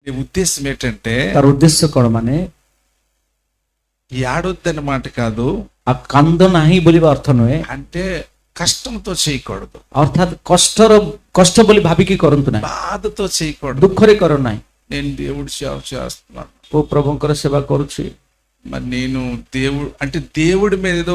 ఈ ఉద్దేశం ఏంటంటే তার উদ্দেশ্য কଣ মানে ఏడొద్దని మాట కాదు, আর কান্দ নাহি বলিবা অর্থ নহে, అంటే కష్టంతో చేయకూడదు, অর্থাৎ কষ্ট বলি ভাবিকি করন্তু না, బాధతో చేయకూడదు. দুঃখরে কর নাই। నేను దేవుడి సేవ చేస్తున్నాను, ও প্রভুଙ୍କର সেবা କରୁଛି, మరి నేను అంటే దేవుడి మీద ఏదో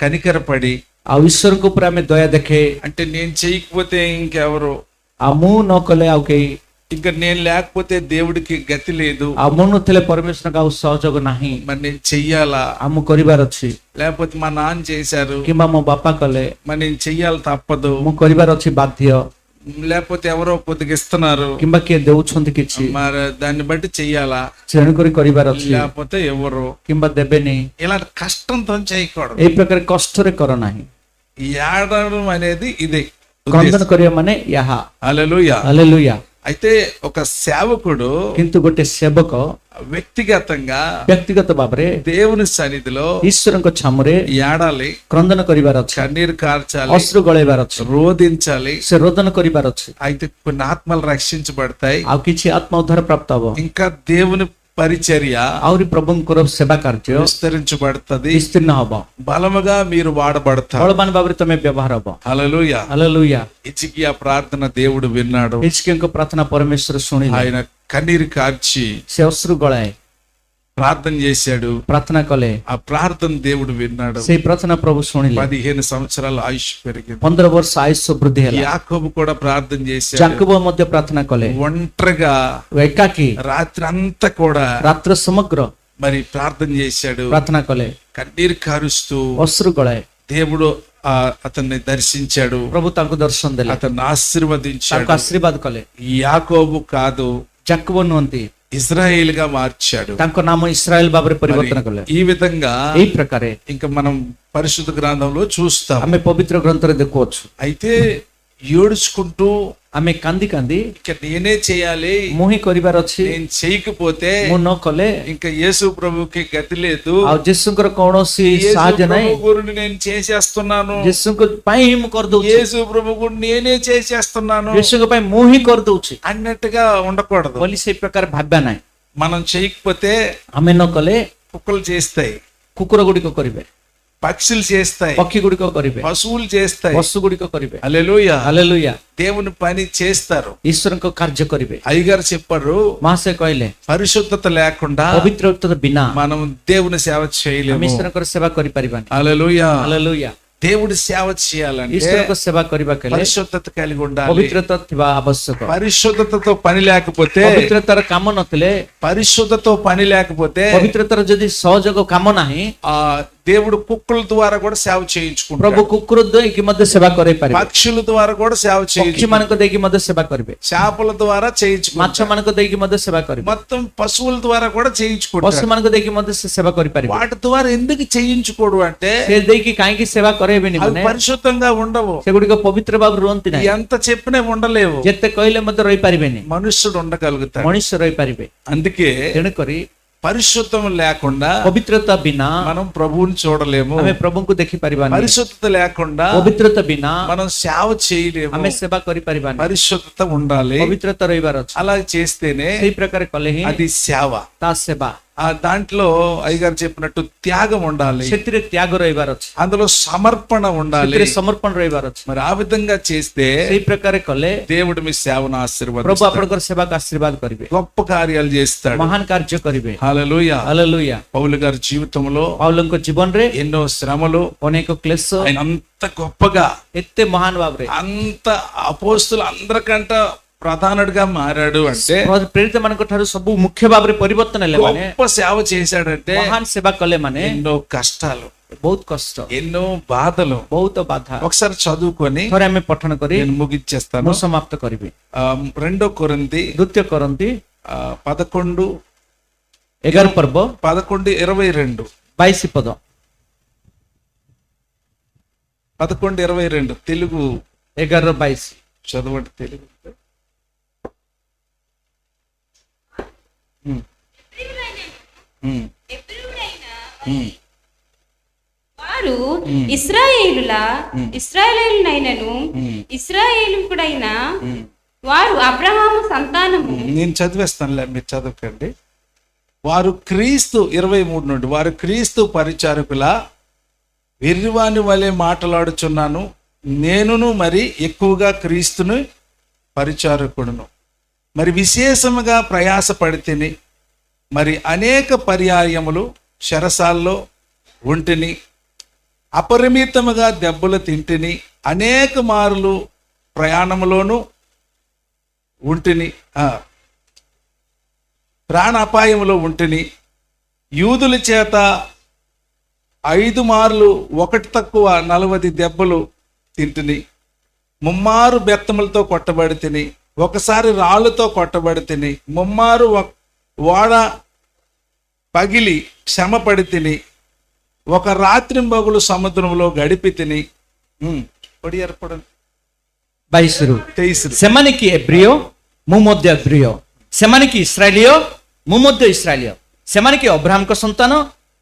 కనికరపడి ଆଉ ଈଶ୍ୱରଙ୍କ ଉପରେ ଆମେ ଦୟା ଦେଖେ, అంటే నేను చేయకపోతే ఇంకెవరు, ଆଉ ମୁଁ ନ କଲେ ଆଉ କେହି, ఇంకా నేను లేకపోతే దేవుడికి గతి లేదు, ଆଉ ମୁଁ ନଥିଲେ ପରମେଶ୍ୱରଙ୍କ ଆଉ ସହଯୋଗ ନାହିଁ, మరి నేను చెయ్యాలా, ଆଉ ମୁଁ କରିବାର ଅଛି, లేకపోతే మా నాన్న చేశారు କିମ୍ବା ମୋ ବାପା କଲେ మరి నేను చెయ్యాలి తప్పదు, ମୁଁ କରିବାର ଅଛି ବାଧ୍ୟ, లేకపోతే ఎవరో కొద్దిగా ఇస్తున్నారు କିମ୍ବା କିଏ ଦେଉଛନ୍ତି କିଛି మరి దాన్ని బట్టి చెయ్యాలా, ତେଣୁକରି କରିବାର ଅଛି, లేకపోతే ఎవరు, କିମ୍ବା ଦେବେନି, ఇలాంటి కష్టంతో చేయకూడదు. ଏଇ ପ୍ରକାର କଷ୍ଟରେ କର ନାହିଁ। ఏడడం అనేది ఇదే କ୍ରନ୍ଦନ କରିବା ମାନେ ଏହା। హల్లెలూయా. ହାଲେଲୁୟା। అయితే ఒక సేవకుడు କିନ୍ତୁ ଗୋଟେ ସେବକ వ్యక్తిగతంగా ବ୍ୟକ୍ତିଗତ ଭାବରେ దేవుని సన్నిధిలో ଈଶ୍ୱରଙ୍କ ଛାମୁରେ ఏడాలి, କ୍ରନ୍ଦନ କରିବାର ଅଛି, కన్నీరు కార్చాలి, ଅଶ୍ରୁ ଗଳେଇବାର ଅଛି, రోధించాలి. ସେ ରୋଦନ କରିବାର ଅଛି। అయితే కొన్ని ఆత్మలు రక్షించబడతాయి, ଆଉ କିଛି ଆତ୍ମ ଉଦ୍ଧାର ପ୍ରାପ୍ତ ହବ, ఇంకా దేవుని పరిచర్య ଆହୁରି ପ୍ରଭୁଙ୍କର ସେବା କାର୍ଯ୍ୟ విస్తరించబడుతుంది, ବିସ୍ତୀର୍ଣ୍ଣ ହବ, బలముగా మీరు వాడబడతారు. ବଳବାନ ଭାବରେ ତମେ ବ୍ୟବହାର ହବ। హల్లెలూయా. ହାଲେଲୁୟା। హిజ్కియా ప్రార్థన దేవుడు విన్నాడు, ହିଜକିୟାଙ୍କ ପ୍ରାର୍ଥନା ପରମେଶ୍ୱର ଶୁଣିଲେ, ఆయన కన్నీరు కార్చి ସେ ଅଶ୍ରୁ ଗଳାଏ, ప్రార్థన చేశాడు, ପ୍ରାର୍ଥନା କଲେ, ఆ ప్రార్థన దేవుడు విన్నాడు. ସେଇ ପ୍ରାର୍ଥନା ପ୍ରଭୁ ଶୁଣିଲେ, 15 సంవత్సరాల ఆయుష్ పెరిగింది. 15 ବର୍ଷ ଆୟୁଷ ବୃଦ୍ଧି ହେଲା। యాకోబు కూడా ప్రార్థన చేశాడు, ଯାକୋବ ମଧ୍ୟ ପ୍ରାର୍ଥନା କଲେ, ఒంటరిగా ଏକାକୀ రాత్రి అంతా కూడా ରାତ୍ର ସମଗ୍ର మరి ప్రార్థన చేశాడు, ପ୍ରାର୍ଥନା କଲେ, కన్నీరు కారుస్తూ ଅଶ୍ରୁ ଗଳାଏ, దేవుడు అతన్ని దర్శించాడు, ପ୍ରଭୁ ତାଙ୍କୁ ଦର୍ଶନ ଦେଲେ, అతన్ని ఆశీర్వదించాడు. ତାଙ୍କୁ ଆଶୀର୍ବାଦ କଲେ। యాకోబు కాదు, ଯାକୋବ ନୁହନ୍ତି, ఇజ్రాయేల్ గా మార్చాడు. ତାଙ୍କ ନାମ ଇସ୍ରାଏଲ ଭାବରେ ପରିବର୍ତ୍ତନ କଲେ। ఈ విధంగా ଏଇ ପ୍ରକାରେ ఇంకా మనం పరిశుద్ధ గ్రంథంలో చూస్తాం. ଆମେ ପବିତ୍ର గ్రంథରେ ଦେଖୁଅଛୁ। అయితే ఏడుచుకుంటూ ଆମେ କାନ୍ଦି କାନ୍ଦି ఇక నేనే చేయాలి, ମୁଁ ହିଁ କରିବାର ଅଛି, నేను చేయకపోతే ମୁଁ ନ କଲେ ఇంకా యేసు ప్రభుకి గతి లేదు, ଆଉ ଯୀଶୁଙ୍କର କୌଣସି యేసు ସାହାଯ୍ୟ ନାହିଁ, ప్రభు గురిని నేను చేసేస్తున్నాను, ଯୀଶୁଙ୍କ ପାଇଁ ହିଁ ମୁଁ କରିଦଉଛି, యేసు ప్రభు గురిని నేనే చేసేస్తున్నాను ଯୀଶୁଙ୍କ ପାଇଁ ମୁଁ ହିଁ କରିଦଉଛି అన్నట్టుగా ఉండకూడదు. ବୋଲି ସେଇ ପ୍ରକାର ଭାବିବା ନାହିଁ। మనం చేయకపోతే ଆମେ ନ କଲେ కుక్కలు చేస్తాయి, କୁକୁର ଗୁଡ଼ିକ କରିବେ, పక్షులు చేస్తాయి, ପକ୍ଷୀ ଗୁଡ଼ିକ କରିବେ, పశువులు చేస్తాయి. ପଶୁ ଗୁଡ଼ିକ କରିବେ। హల్లెలూయా. ହାଲେଲୁୟା। దేవుని పని చేస్తారు. ଈଶ୍ୱରଙ୍କ କାର୍ଯ୍ୟ କରିବେ। అయ్యగారు చెప్పారు, ମହାଶୟ କହିଲେ, పరిశుద్ధత లేకుండా ପବିତ୍ରତା ବିନା మనం దేవుని సేవ ଆମେ చేయలేము. ଈଶ୍ୱରଙ୍କର ସେବା କରିପାରିବାନି। హల్లెలూయా. ହାଲେଲୁୟା। దేవుడి సేవ చేయాలంటే ଈଶ୍ୱରଙ୍କ ସେବା କରିବା କଲେ పరిశుద్ధత కలిగి ఉండాలి. ପବିତ୍ରତା ଥିବା ଆବଶ୍ୟକ। పరిశుద్ధతతో పని లేకపోతే, ପବିତ୍ରତାର କାମ ନଥିଲେ, పరిశుద్ధతో పని లేకపోతే ପବିତ୍ରତାର ଯଦି ସହଯୋଗ କାମ ନାହିଁ, ఆ దేవుడు కుక్కల ద్వారా కూడా సేవ చేయించుకుంటాడు, ପ୍ରଭୁ କୁକୁର ଦେଇକି ମଧ୍ୟ ସେବା କରେଇ ପାରିବେ, పక్షుల ద్వారా కూడా సేవ ପକ୍ଷୀ చేయించు, ମାନଙ୍କ ଦେଇକି ମଧ୍ୟ ସେବା କରିବେ, చేపల ద్వారా ମାଛ చేయించుకుంటాడు, ମାନଙ୍କ ଦେଇକି ମଧ୍ୟ ସେବା କରିବେ, మొత్తం పశువుల ద్వారా కూడా ପଶୁ చేయించుకుంటాడు. ମାନଙ୍କ ଦେଇକି ମଧ୍ୟ ସେ ସେବା କରିପାରିବେ। వాటి ద్వారా ఎందుకు చేయించుకోడు అంటే ସେ ଦେଇକି କାହିଁକି ସେବା କରେଇବେନି అవి ମାନେ పరిశుద్ధంగా ఉండవు, ସେଗୁଡିକ ପବିତ୍ର ଭାବରେ ରୁହନ୍ତି ନାହିଁ, ఎంత చెప్పినా ఉండలేవు. ଯେତେ କହିଲେ ମଧ୍ୟ ରହିପାରିବେନି, మనుష్యుడు ఉండగలుగుతాడు. ମଣିଷ ରହିପାରିବେ। అందుకే ତେଣୁକରି పరిశుద్ధం లేకుండా ପବିତ୍ରତା ବିନା మనం ప్రభువుని చూడలేము, ଆମେ ପ୍ରଭୁଙ୍କୁ ଦେଖିପାରିବାନି, పరిశుద్ధత లేకుండా ପବିତ୍ରତା ବିନା మనం సేవ చేయలేము. ଆମେ ସେବା କରିପାରିବାନି, పరిశుద్ధత ఉండాలి. ପବିତ୍ରତା ରହିବାର ଅଛି। అలా చేస్తేనే ସେଇ ପ୍ରକାର କଲେ ହିଁ అది సేవ. ତା ସେବା, ఆ దాంట్లో అయ్యగారు చెప్పినట్టు త్యాగం ఉండాలి, ସେଥିରେ ତ୍ୟାଗ ରହିବାର ଅଛି, అందులో సమర్పణ ఉండాలి. ସେଥିରେ ସମର୍ପଣ ରହିବାର ଅଛି। మరి ఆ విధంగా చేస్తే ସେଇ ପ୍ରକାର କଲେ దేవుడు మీ సేవను ପ୍ରଭୁ ఆశీర్వదిస్తాడు, ଆପଣଙ୍କର ସେବାକୁ ଆଶୀର୍ବାଦ କରିବେ, గొప్ప కార్యాలు చేస్తాడు. ମହାନ କାର୍ଯ୍ୟ କରିବେ। హల్లెలూయా. ହାଲେଲୁୟା। పౌలు గారి జీవితంలో ପାଉଲଙ୍କ ଜୀବନରେ ఎన్నో శ్రమలు, ଅନେକ କ୍ଲେଶ, ఆయన అంత గొప్పగా, ଏତେ ମହାନ ଭାବରେ అంత అపోస్తులు అందరికంట ప్రధానుడిగా మారాడు అంటే, ପ୍ରେରିତ ମାନଙ୍କ ଠାରୁ ସବୁ ମୁଖ୍ୟ ଭାବରେ ପରିବର୍ତ୍ତନ ହେଲେ ମାନେ, గొప్ప సేవ చేశాడంటే ମହାନ ସେବା କଲେ ମାନେ ఎన్నో కష్టాలు, ବହୁତ କଷ୍ଟ, ఎన్నో బాధలు. ବହୁତ ବାଧା। ఒకసారి చదువుకొని ଥରେ ଆମେ ପଠନ କରି నేను ముగించేస్తాను. ମୁଁ ସମାପ୍ତ କରିବି। 2 కొరింథీ ଦ୍ୱିତୀୟ କରନ୍ତି 11 11 ପର୍ବ 11:22 22 ପଦ 11:22 తెలుగు 11:22 చదవండి. తెలుగు వారు ఇశ్రాయేలునైనను ఇశ్రాయేలుకుడైన వారు అబ్రహాము సంతానము. నేను చదివేస్తానులే, మీరు చదవకండి. వారు క్రీస్తు 23 నుండి, వారు క్రీస్తు పరిచారకుల వెర్రివాని వలె మాట్లాడుచున్నాను, నేనును మరి ఎక్కువగా క్రీస్తుని పరిచారకుడును, మరి విశేషముగా ప్రయాసపడితిని, మరి అనేక పర్యాయములు చెరసాల్లో ఉంటిని, అపరిమితముగా దెబ్బలు తింటిని, అనేక మారులు ప్రయాణములోను ఉంటిని, ప్రాణ అపాయములో ఉంటిని, యూదుల చేత 5 మార్లు 1 తక్కువ 40 దెబ్బలు తింటిని, 3 మారు బెత్తములతో కొట్టబడి తిని, ఒకసారి రాళ్ళతో కొట్టబడి తిని, 3 మారు ఓడ పగిలి శ్రమపడి తిని, ఒక రాత్రింబగులు సముద్రంలో గడిపి తిని. పొడి ఏర్పడండి 22 ସେମାନେ କି ଏବ୍ରିୟ ମୁଁ ମଧ୍ୟ ଏବ୍ରିୟ, ସେମାନେ କି ଇସ୍ରାଏଲୀୟ ମୁଁ ମଧ୍ୟ ଇସ୍ରାଏଲୀୟ, ସେମାନେ କି ଅବ୍ରାହମଙ୍କ ସନ୍ତାନ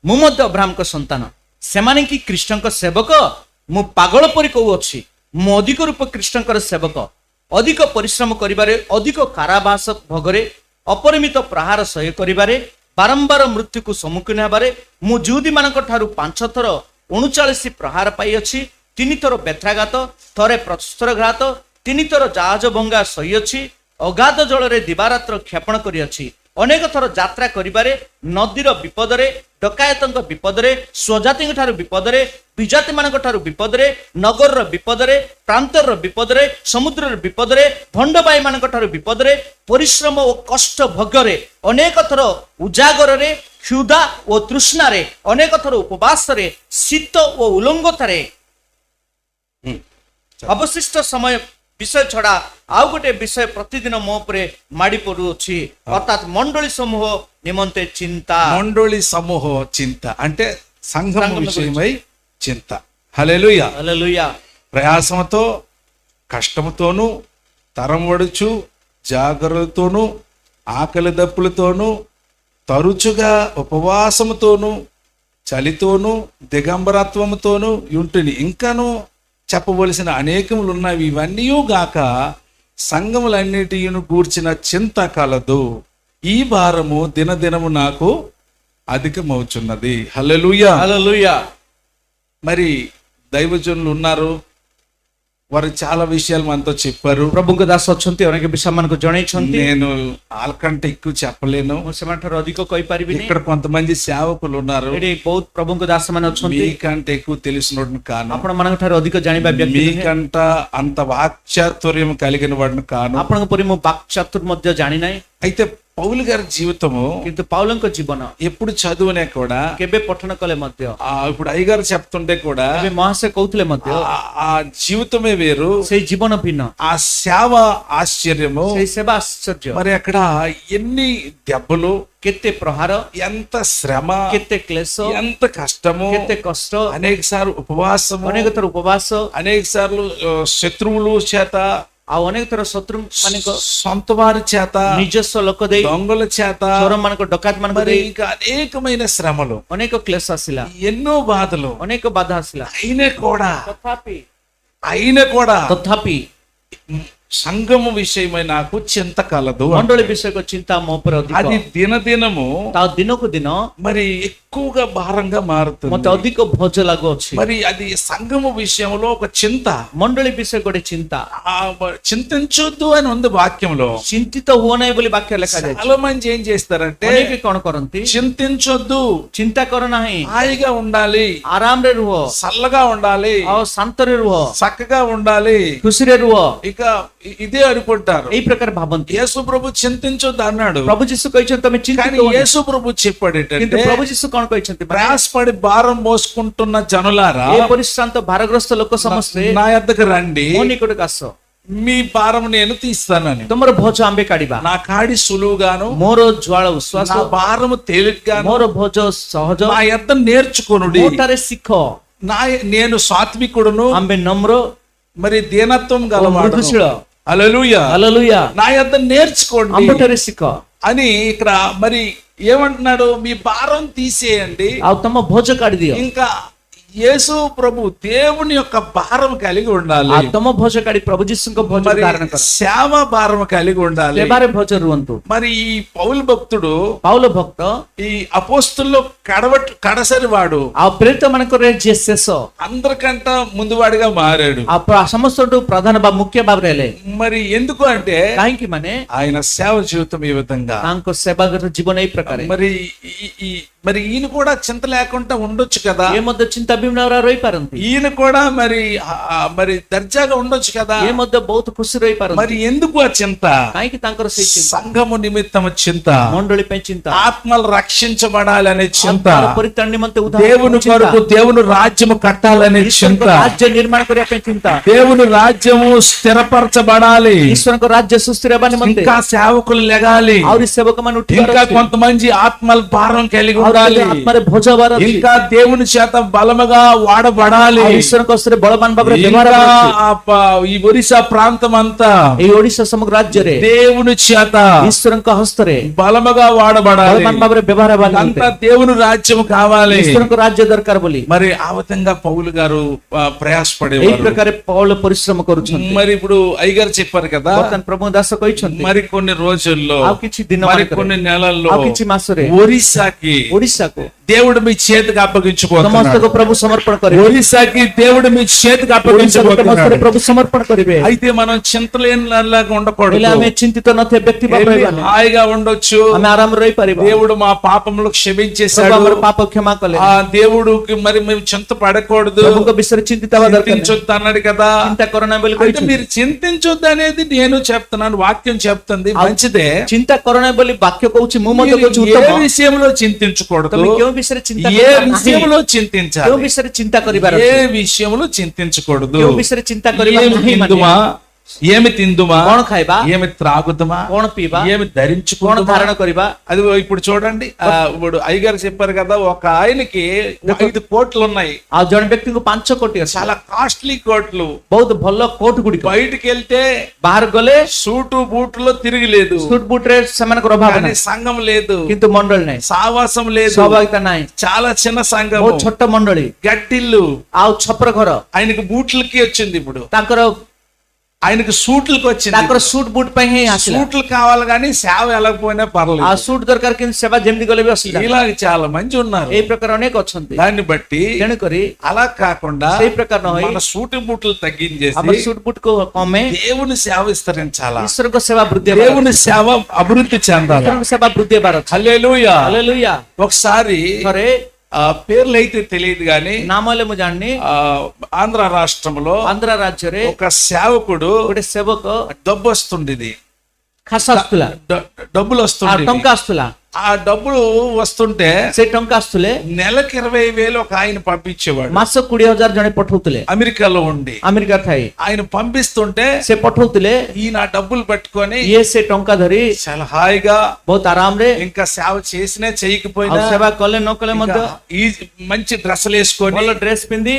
ମୁଁ ମଧ୍ୟ ଅବ୍ରାହମଙ୍କ ସନ୍ତାନ, ସେମାନେ କି ଖ୍ରୀଷ୍ଟଙ୍କ ସେବକ ମୁଁ ପାଗଳ ପରି କହୁଅଛି, ମୁଁ ଅଧିକ ରୂପ ଖ୍ରୀଷ୍ଟଙ୍କର ସେବକ, ଅଧିକ ପରିଶ୍ରମ କରିବାରେ, ଅଧିକ କାରାବାସ ଭୋଗରେ, ଅପରିମିତ ପ୍ରହାର ସହ୍ୟ କରିବାରେ, ବାରମ୍ବାର ମୃତ୍ୟୁକୁ ସମ୍ମୁଖୀନ ହେବାରେ, ମୁଁ ଯୁହୁଦୀ ମାନଙ୍କ ଠାରୁ 5 ଥର 39 ପ୍ରହାର ପାଇଅଛି, 3 ଥର ବେତ୍ରାଘାତ, ଥରେ ପ୍ରସ୍ତରଘାତ, 3 ଥର ଜାହାଜ ଭଙ୍ଗା ସହିଅଛି, ଅଗାଧ ଜଳରେ ଦିବାରାତ୍ର କ୍ଷେପଣ କରିଅଛି, ଅନେକ ଥର ଯାତ୍ରା କରିବାରେ, ନଦୀର ବିପଦରେ, ଡକାୟତଙ୍କ ବିପଦରେ, ସ୍ୱଜାତିଙ୍କ ଠାରୁ ବିପଦରେ, ବିଜାତି ମାନଙ୍କ ଠାରୁ ବିପଦରେ, ନଗରର ବିପଦରେ, ପ୍ରାନ୍ତରର ବିପଦରେ, ସମୁଦ୍ରର ବିପଦରେ, ଭଣ୍ଡବାଇ ମାନଙ୍କ ଠାରୁ ବିପଦରେ, ପରିଶ୍ରମ ଓ କଷ୍ଟ ଭୋଗରେ, ଅନେକ ଥର ଉଜାଗରରେ, କ୍ଷୁଧା ଓ ତୃଷ୍ଣାରେ, ଅନେକ ଥର ଉପବାସରେ, ଶୀତ ଓ ଉଲଙ୍ଗତାରେ, ଅବଶିଷ୍ଟ ସମୟ ବିଷୟ ଛଡା ଆଉ ଗୋଟେ ବିଷୟ ପ୍ରତିଦିନ ମୋ ଉପରେ ମାଡି ପଡୁଅଛି, ଅର୍ଥାତ୍ ମଣ୍ଡଳୀ ସମୂହ నిమంతే చింత. మండలి సమూహ చింత అంటే సంఘం విషయమై చింత. హల్లెలూయా. హల్లెలూయా. ప్రయాసముతో, కష్టముతోను, తరంవడుచు, జాగ్రత్తతోను, ఆకలి దప్పులతోను, తరచుగా ఉపవాసముతోను, చలితోను, దిగంబరత్వముతోను యుంటిని. ఇంకాను చెప్పవలసిన అనేకములు ఉన్నవి. ఇవన్నీ గాక సంఘములన్నిటిని గూర్చిన చింత కలదు. ఈ భారము దినదినము నాకు అధికమవుచున్నది. హల్లెలూయా. హల్లెలూయా. మరి దైవజనులు ఉన్నారు, వారు చాలా విషయాలు మనతో చెప్పారు. ପ୍ରଭୁଙ୍କ ଦାସ ଅଛନ୍ତି, ଅନେକ ବିଷୟ ମାନଙ୍କୁ ଜଣେଇଛନ୍ତି. నేను వాళ్ళకంటే ఎక్కువ చెప్పలేను. ମୁଁ ସେମାନଠାରୁ ଅଧିକ କହିପାରିବିନି. ఇక్కడ కొంతమంది సేవకులు ఉన్నారు, ଏଠି ବହୁତ ପ୍ରଭୁଙ୍କ ଦାସ ମାନେ ଅଛନ୍ତି, మీకంటే ఎక్కువ తెలిసినోడిని కాను, ଆପଣ ମାନଙ୍କ ଠାରୁ ଅଧିକ ଜାଣିବା ବ୍ୟକ୍ତି ନୁହେଁ, మీకంట అంత వాక్చాతుర్యం కలిగిన వాడిని కాను. ଆପଣଙ୍କ ପରି ମୁଁ ବାକ୍ଚାତୁର ମଧ୍ୟ ଜାଣିନାହିଁ. అయితే పౌలు గారి జీవితము କିନ୍ତୁ ପାଉଲଙ୍କ ଜୀବନ ఎప్పుడు చదువునే కూడా, କେବେ పఠନ కଲେ ମଧ୍ୟ, ఇప్పుడు అయ్యగారు చెప్తుంటే కూడా, ଏବେ ମହାଶୟ କହୁଥିଲେ ମଧ୍ୟ, ఆ జీవితమే వేరు, ସେଇ ଜୀବନ ଭିନ୍ନ, ఆ సేవ ఆశ్చర్యము. ସେଇ ସେବା ଆଶ୍ଚର୍ଯ୍ୟ. మరి అక్కడ ఎన్ని దెబ్బలు, କେତେ ପ୍ରହାର, ఎంత శ్రమ, କେତେ క్లేଶ, ఎంత కష్టము, କେତେ କଷ୍ଟ, అనేక సార్లు ఉపవాసము, ଅନେକ ଥର ఉపవాସ, అనేక సార్లు శత్రువులు చేత, ଆଉ ଅନେକ ଥର ଶତ୍ରୁ ମାନଙ୍କ సొంత వారి చేత, ନିଜସ୍ୱ ଲୋକ ଦେଇ, దొంగల చేత, ଚୋର ମାନଙ୍କ ଡକାୟତ ମାନଙ୍କ మరి ଦେଇ ఇంకా అనేకమైన శ్రమలు, ଅନେକ କ୍ଲେଶ ଆସିଲା, ఎన్నో బాధలు, ଅନେକ ବାଧା ଆସିଲା. అయినా కూడా ତଥାପି సంఘము విషయమై నాకు చింత కలదు. ମଣ୍ଡଳୀ ବିଷୟକ ଚିନ୍ତା ମୋ ଉପରେ ଅଧିକ, అది దినదినము ତା ଦିନକୁ ଦିନ మరి ఎక్కువగా భారంగా మారుతుంది. ମତେ ଅଧିକ ଭୋଜ ଲାଗୁଅଛି. మరి అది సంఘము విషయంలో ఒక చింత, ମଣ୍ଡଳୀ ବିଷୟ ଗୋଟେ ଚିନ୍ତା. చింతించొద్దు అని ఉంది వాక్యంలో. ଚିନ୍ତିତ ହୁଅ ନାହିଁ ବୋଲି ବାକ୍ୟ ଲେଖାଯାଇଛି. చాలా మంది ఏం చేస్తారంటే, ଅନେକ କଣ କରନ୍ତି, చింతించొద్దు, ଚିନ୍ତା କର ନାହିଁ, హాయిగా ఉండాలి, ଆରାମରେ ରୁହ, చల్లగా ఉండాలి, ଆଉ ଶାନ୍ତରେ ରୁହ, చక్కగా ఉండాలి, ଖୁସିରେ ରୁହ, ఇక ఇదే అనుకుంటారు. ଏଇ ପ୍ରକାର ଭାବନ୍ତି. యేసు ప్రభు చింతించొద్దు అన్నాడు, ପ୍ରଭୁ ଯୀଶୁ କହିଛନ୍ତି ତମେ ଚିନ୍ତିତ కానీ ହୁଅ ନାହିଁ. యేసు ప్రభు చెప్పాడు କିନ୍ତୁ ఏంటంటే, ପ୍ରଭୁ ଯୀଶୁ କଣ କହିଛନ୍ତି, ప్రయాసపడి భారం మోసుకుంటున్న జనులారా, ఏ ପରିଶ୍ରାନ୍ତ ଭାରଗ୍ରସ୍ତ ଲୋକ ସମସ୍ତେ నా యొద్దకు రండి, ମୋ ନିକଟକୁ ଆସ, మీ భారం నేను తీస్తానని. ତମର ଭୋଜ ଆମ୍ଭେ କାଢିବା. నా కాడి సులువుగాను, ମୋର ଜ୍ୱାଳ ଉଶ୍ୱାସ, నా భారము తేలిగ్గాను, ମୋର ଭୋଜ ସହଜ, నా యొద్ద నేర్చుకొనుడి, ମୋଠାରେ ଶିଖ, నేను సాత్వికుడును, ଆମ୍ଭେ ନମ୍ର, మరి దీనత్వం గలవాడును. మృదుశీଳ. హల్లెలూయా. హల్లెలూయా. నా యొద్ద నేర్చుకోండి ଆମ୍ଭଠାରେ ଶିଖ అని ఇక్కడ మరి ఏమంటున్నాడు, మీ భారం తీసేయండి, ଆଉ ତମ ଭୋଜ କାଢି ଦିଅ. ఇంకా యేసు ప్రభు దేవుని యొక్క భారం కలిగి ఉండాలి, ଆଉ ତମ ଭୋଜ କାଢି ପ୍ରଭୁ ଯୀଶୁଙ୍କ ଭୋଜ మరి ଧାରଣ କର, సేవ భారం కలిగి ఉండాలి. ସେବାରେ ଭୋଜ ରୁହନ୍ତୁ. మరి ఈ పౌలు భక్తుడు ପାଉଲ ଭକ୍ତ ఈ అపోస్తుల్లో కడసరి వాడు, ଆଉ ପ୍ରେରିତ ମାନଙ୍କର ଯିଏ ଶେଷ, అందరికంట ముందువాడిగా మారాడు. ଆଉ ସମସ୍ତଠୁ ପ୍ରଧାନ ବା ମୁଖ୍ୟ ଭାବରେ ହେଲେ. మరి ఎందుకు అంటే କାହିଁକି ମାନେ ఆయన సేవ జీవితం ఈ విధంగా, ତାଙ୍କ ସେବାଗତ ଜୀବନ ଏଇ ପ୍ରକାର. మరి ఈయన కూడా చింత లేకుండా ఉండొచ్చు కదా, ଏ ମଧ୍ୟ ଚିନ୍ତା ବିହୀନ ରହିପାରନ୍ତି, ఈయన కూడా మరి దర్జాగా ఉండొచ్చు కదా, ଏ ମଧ୍ୟ ବହୁତ ଖୁସି ରହିପାରନ୍ତି. మరి ఎందుకు ఆ చింత? କାହିଁକି ତାଙ୍କର ସେଇ ଚିନ୍ତା? సంఘము నిమిత్తం చింత, ମଣ୍ଡଳୀ ପାଇଁ ଚିନ୍ତା, ఆత్మలు రక్షించబడాలనే చింత, ପରିତ୍ରାଣ నిମନ୍ତେ దేవుని కొరకు దేవుని రాజ్యము కట్టాలనే చింత, ରାଜ୍ୟ ନିର୍ମାଣ କରିବା ପାଇଁ ଚିନ୍ତା, దేవుని రాజ్యము స్థిరపరచబడాలి, ଈଶ୍ୱରଙ୍କ ରାଜ୍ୟ ସୁସ୍ଥିର ହେବା ନିମନ୍ତେ ఇంకా సేవకులు లెగాలి, ଆହୁରି ସେବକମାନେ ఇంకా ଉଠିବାର ଅଛି, కొంతమంది ఆత్మల భారం కలిగి ఉండాలి, ଆତ୍ମାରେ ଭୋଜ ହେବାର ଅଛି, ఇంకా దేవుని చేత బలముగా వాడబడాలి. ଆଉ ଈଶ୍ୱରଙ୍କ ହସ୍ତରେ ବଳବାନ ଭାବରେ ବ୍ୟବହାର ఇంకా ହେବାର ଅଛି. ఈ ఒరిస్సా ప్రాంతం అంతా ଏଇ ଓଡ଼ିଶା ସମଗ୍ର ରାଜ୍ୟରେ దేవుని చేత ଈଶ୍ୱରଙ୍କ ହସ୍ତରେ బలముగా వాడబడాలి, ବଳବାନ ଭାବରେ ବ୍ୟବହାର ହେବା ନିମନ୍ତେ అంతా దేవుని రాజ్యం కావాలి. ଈଶ୍ୱରଙ୍କ ରାଜ୍ୟ ଦରକାର ବୋଲି మరి ఆ విధంగా పౌలు గారు ଏଇ ప్రయాసపడేవారు. ପ୍ରକାର ପౌଲ ପରିଶ୍ରମ କରୁଛନ୍ତି. మరి ఇప్పుడు అయ్యగారు చెప్పారు కదా, ବର୍ତ୍ତମାନ ପ୍ରଭୁ ଦାସ କହିଛନ୍ତି మరి కొన్ని రోజుల్లో ଆଉ କିଛି ଦିନ మరి ମାନଙ୍କରେ, కొన్ని నెలల్లో ଆଉ କିଛି ମାସରେ ఒరిస్సాకి ଓଡ଼ିଶାକୁ దేవుడు మీ చేతికి అప్పగించుకోతున్నాడు. ସମସ୍ତଙ୍କୁ ପ୍ରଭୁ ସମର୍ପଣ କରିବେ, ఒరిస్సాకి దేవుడు మీ చేతికి ଓଡ଼ିଶାକୁ అప్పగించుకోతున్నాడు. ସମସ୍ତେ ପ୍ରଭୁ సమర్పణ କରିବେ. అయితే మనం చింతలేనిలాగా ହେଲେ ఉండకూడదు, ଆମେ ଚିନ୍ତିତ ନଥିବା ବ୍ୟକ୍ତି ଭାବରେ వెళ్ళి ରହିବାନି, హాయిగా ఉండొచ్చు. ଆମେ ଆରାମରେ ରହିପାରିବା. దేవుడు మా పాపములు ପ୍ରଭୁ క్షమించేశాడు, ଆମର పాప କ୍ଷମା కଲେ, ఆ దేవుడికి మరి మేము చింత పడకూడదు, ప్రభుଙ୍କ విషୟରେ ଚିନ୍ତିତ ହେବା ଦରକାର ନାହିଁ, చింతించొద్దు అన్నాడు కదా. ଚିନ୍ତା କର ନାହିଁ ବୋଲି అంటే କହିଛନ୍ତି. మీరు చింతించొద్దు అనేది నేను చెప్తున్నాను, వాక్యం చెప్తుంది, మంచిదే. ଚିନ୍ତା କର ନାହିଁ ବୋଲି ବାକ୍ୟ କହୁଛି, ମୁଁ ମଧ୍ୟ మీరు କହୁଛି ఏ ଉତ୍ତମ. విషయంలో చింతించకూడదు, ତମେ କେଉଁ ବିଷୟରେ ଚିନ୍ତା ఏ କରିବାର ନାହିଁ, విషయంలో କେଉଁ చింతించాలి, ବିଷୟରେ ଚିନ୍ତା କରିବାର ఏ ଅଛି, విషయంలో చింతించకూడదు. କେଉଁ ବିଷୟରେ ଚିନ୍ତା କରିବାର ఏమి ନାହିଁ, తిందుమా, ఏమి తిందుమా, କଣ ଖାଇବା, ఏమి త్రాగుదమా, କଣ ପିଇବା, ఏమి କଣ ధరించుకుందామా, ధారణ କରିବା. అది ఇప్పుడు చూడండి. ఇప్పుడు అయ్యగారు చెప్పారు కదా, ఒక ఆయనకి 5 కోట్లు ఉన్నాయి, ଆଉ ଜଣେ ବ୍ୟକ୍ତିଙ୍କୁ 5 କୋଟି ଅଛି, చాలా కాస్ట్లీ కోట్లు. ବହୁତ ଭଲ କୋଟ ଗୁଡିକ, బయటికి వెళ్తే ବାହାର గଲେ సూటు బూట్లో తిరిగిలేదు, ସୁଟ ବୁଟ ରେ ସେମାନଙ୍କର ଅଭାବ కానీ ନାହିଁ, సంఘం లేదు, କିନ୍ତୁ ମଣ୍ଡଳୀ ନାହିଁ, సావాసం లేదు, ସହଭାଗିତା ନାହିଁ, చాలా చిన్న సంఘం, ବହୁତ ଛୋଟ ମଣ୍ଡଳୀ, గట్టిల్లు. ଆଉ ଛପର ଘର. ఆయనకు బూట్లకి వచ్చింది, ఇప్పుడు ତାଙ୍କର ఆయనకు సూట్లకి వచ్చింది. ତାଙ୍କର ସୁଟ ବୁଟ ପାଇଁ ହିଁ ଆସିଲା, సూట్లు కావాలి కానీ సేవ వెళ్ళకపోయినా ଆଉ పర్లేదు. ସୁଟ ଦରକାର କିନ୍ତୁ ସେବା ଯେମିତି ଗଲେ ବି ଅସୁବିଧା. ఇలాగ చాలా మంది ఉన్నారు. ଏଇ ପ୍ରକାର ଅନେକ ଅଛନ୍ତି, దాన్ని బట్టి ତେଣୁକରି అలా కాకుండా ସେଇ ପ୍ରକାର ନ ହୋଇ మన సూటి బూట్లు తగ్గించేసి ଆମର ସୁଟ ବୁଟ କୁ କମେ దేవుని సేవ విస్తరించాలా, ଈଶ୍ୱରଙ୍କ ସେବା ବୃద్ధି ହେବାର ଅଛି, దేవుని సేవ అభివృద్ధి చెందాలి. ଈଶ୍ୱରଙ୍କ ସେବା ବୃద్ధి ହେବାର ଅଛି. హల్లెలూయా. ହାଲେଲୁୟା. ఒకసారి ଥରେ పేర్లు అయితే తెలియదు గాని ନାମ ହେଲେ ମୁଁ ଜାଣିନି, ఆంధ్ర రాష్ట్రంలో ଆନ୍ଧ୍ର ରାଜ୍ୟରେ ఒక సేవకుడు ଗୋଟେ ସେବକ డబ్బు వస్తుండేది, ଖାସ ଆସୁଥିଲା, డబ్బులు ଆଉ వస్తుండేది. ଟଙ୍କା ଆସୁଥିଲା, ఆ డబ్బులు వస్తుంటే ସେ ଟଙ୍କା ଆସୁଥିଲେ, నెలకి 20,000 ఒక ఆయన పంపించేవాడు. ମାସ 20,000 ଜଣେ ପଠଉଥିଲେ, అమెరికాలో ఉండి ଆମେରିକା ଥାଇ ఆయన పంపిస్తుంటే ସେ పଠଉଥିଲେ, ఈయన ఆ డబ్బులు పట్టుకొని ଇଏ ସେ ଟଙ୍କା ଧରି చాలా హాయిగా ବହୁତ ଆରାମରେ ఇంకా సేవ చేసినా ଆଉ చేయకపోయినా ସେବା କଲେ ନ କଲେ ମଧ୍ୟ ఈ మంచి డ్రెస్సులు వేసుకొని ଭଲ ଡ୍ରେସ ପିନ୍ଧି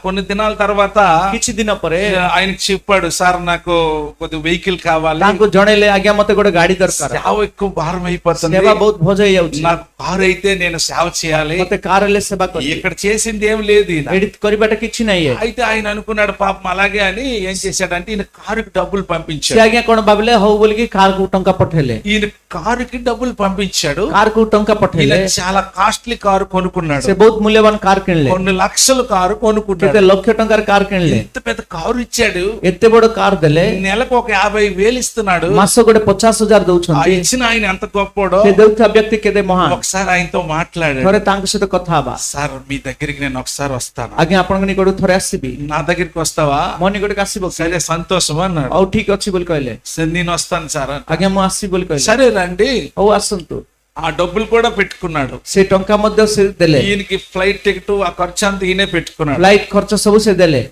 కొన్ని దినాల తర్వాత କିଛି ଦିନ ପରେ ఆయనకి చెప్పాడు, సార్ నాకు కొద్ది వెహికల్ కావాలి, ତାଙ୍କୁ ଜଣେଇଲେ, ଆଜ୍ଞା ମତେ ଗୋଟେ ଗାଡି ଦରକାର, సేవ ఎక్కువ భారం అయిపోతుంది, ସେବା ବହୁତ ଭୋଜ ହେଇଯାଉଛି, నాకు కారు అయితే నేను సేవ చేయాలి, ମତେ କାର ହେଲେ ସେବା କରିବି, ఇక్కడ చేసింది ఏం లేదు ఈయన. ଏଠି କରିବାଟା କିଛି ନାହିଁ. అయితే ఆయన అనుకున్నాడు పాపం అలాగే అని ఏం చేశాడంటే ఈయన కారుకి డబ్బులు ସେ పంపించాడు. ଆଜ୍ଞା କଣ ଭାବିଲେ, ହଉ ବୋଲିକି କାରକୁ ଟଙ୍କା ପଠେଇଲେ, ఈయన కారుకి డబ్బులు పంపించాడు. କାରକୁ ଟଙ୍କା ఈయన ପଠେଇଲେ, చాలా కాస్ట్లీ కారు కొనుక్కున్నాడు, ସେ ବହୁତ ମୂଲ୍ୟବାନ କାର କିଣିଲେ, కొన్ని లక్షల కారు కొనుక్కున్నాడు. କେତେ ଲକ୍ଷ ଟଙ୍କାର କାର କିଣିଲେ, ఎంత పెద్ద కారు ఇచ్చాడు, ଏତେ ବଡ କାର ଦେଲେ, నెలకు ఒక 50,000 ఇస్తున్నాడు. ମାସ ଗୋଟେ 50,000 ఆ ଦଉଛନ୍ତି, ఇచ్చిన ఆయన ఎంత గొప్పడో. ସେ ଦଉଥିବା ବ୍ୟକ୍ତି କେତେ ମହାନ. ఒకసారి ఆయనతో మాట్లాడాడు, ଥରେ ତାଙ୍କ ସହିତ କଥା ହବା, సార్ మీ దగ్గరికి నేను ఒకసారి వస్తాను, ଆଜ୍ଞା ଆପଣଙ୍କ ନିକଟକୁ ଥରେ ଆସିବି, నా దగ్గరికి వస్తావా? ମୋ ନିକଟକୁ ଆସିବ କି? సరే సంతోషం అన్నాడు. ହଉ ଠିକ ଅଛି ବୋଲି କହିଲେ, సరే నేను వస్తాను సార్ అన్నాడు. ଆଜ୍ଞା ମୁଁ ଆସିବି ବୋଲି କହିଲେ, సరే రండి. ହଉ ଆସନ୍ତୁ. ఆ డబ్బులు కూడా పెట్టుకున్నాడు. ସେ ଟଙ୍କା ମଧ୍ୟ ସେ ଦେଲେ, ఈయనకి ఫ్లైట్ టికెట్ ఆ ఖర్చు అంతా ఈయనే పెట్టుకున్నాడు. ଫ୍ଲାଇଟ୍ ଖର୍ଚ୍ଚ ସବୁ ସେ ଦେଲେ,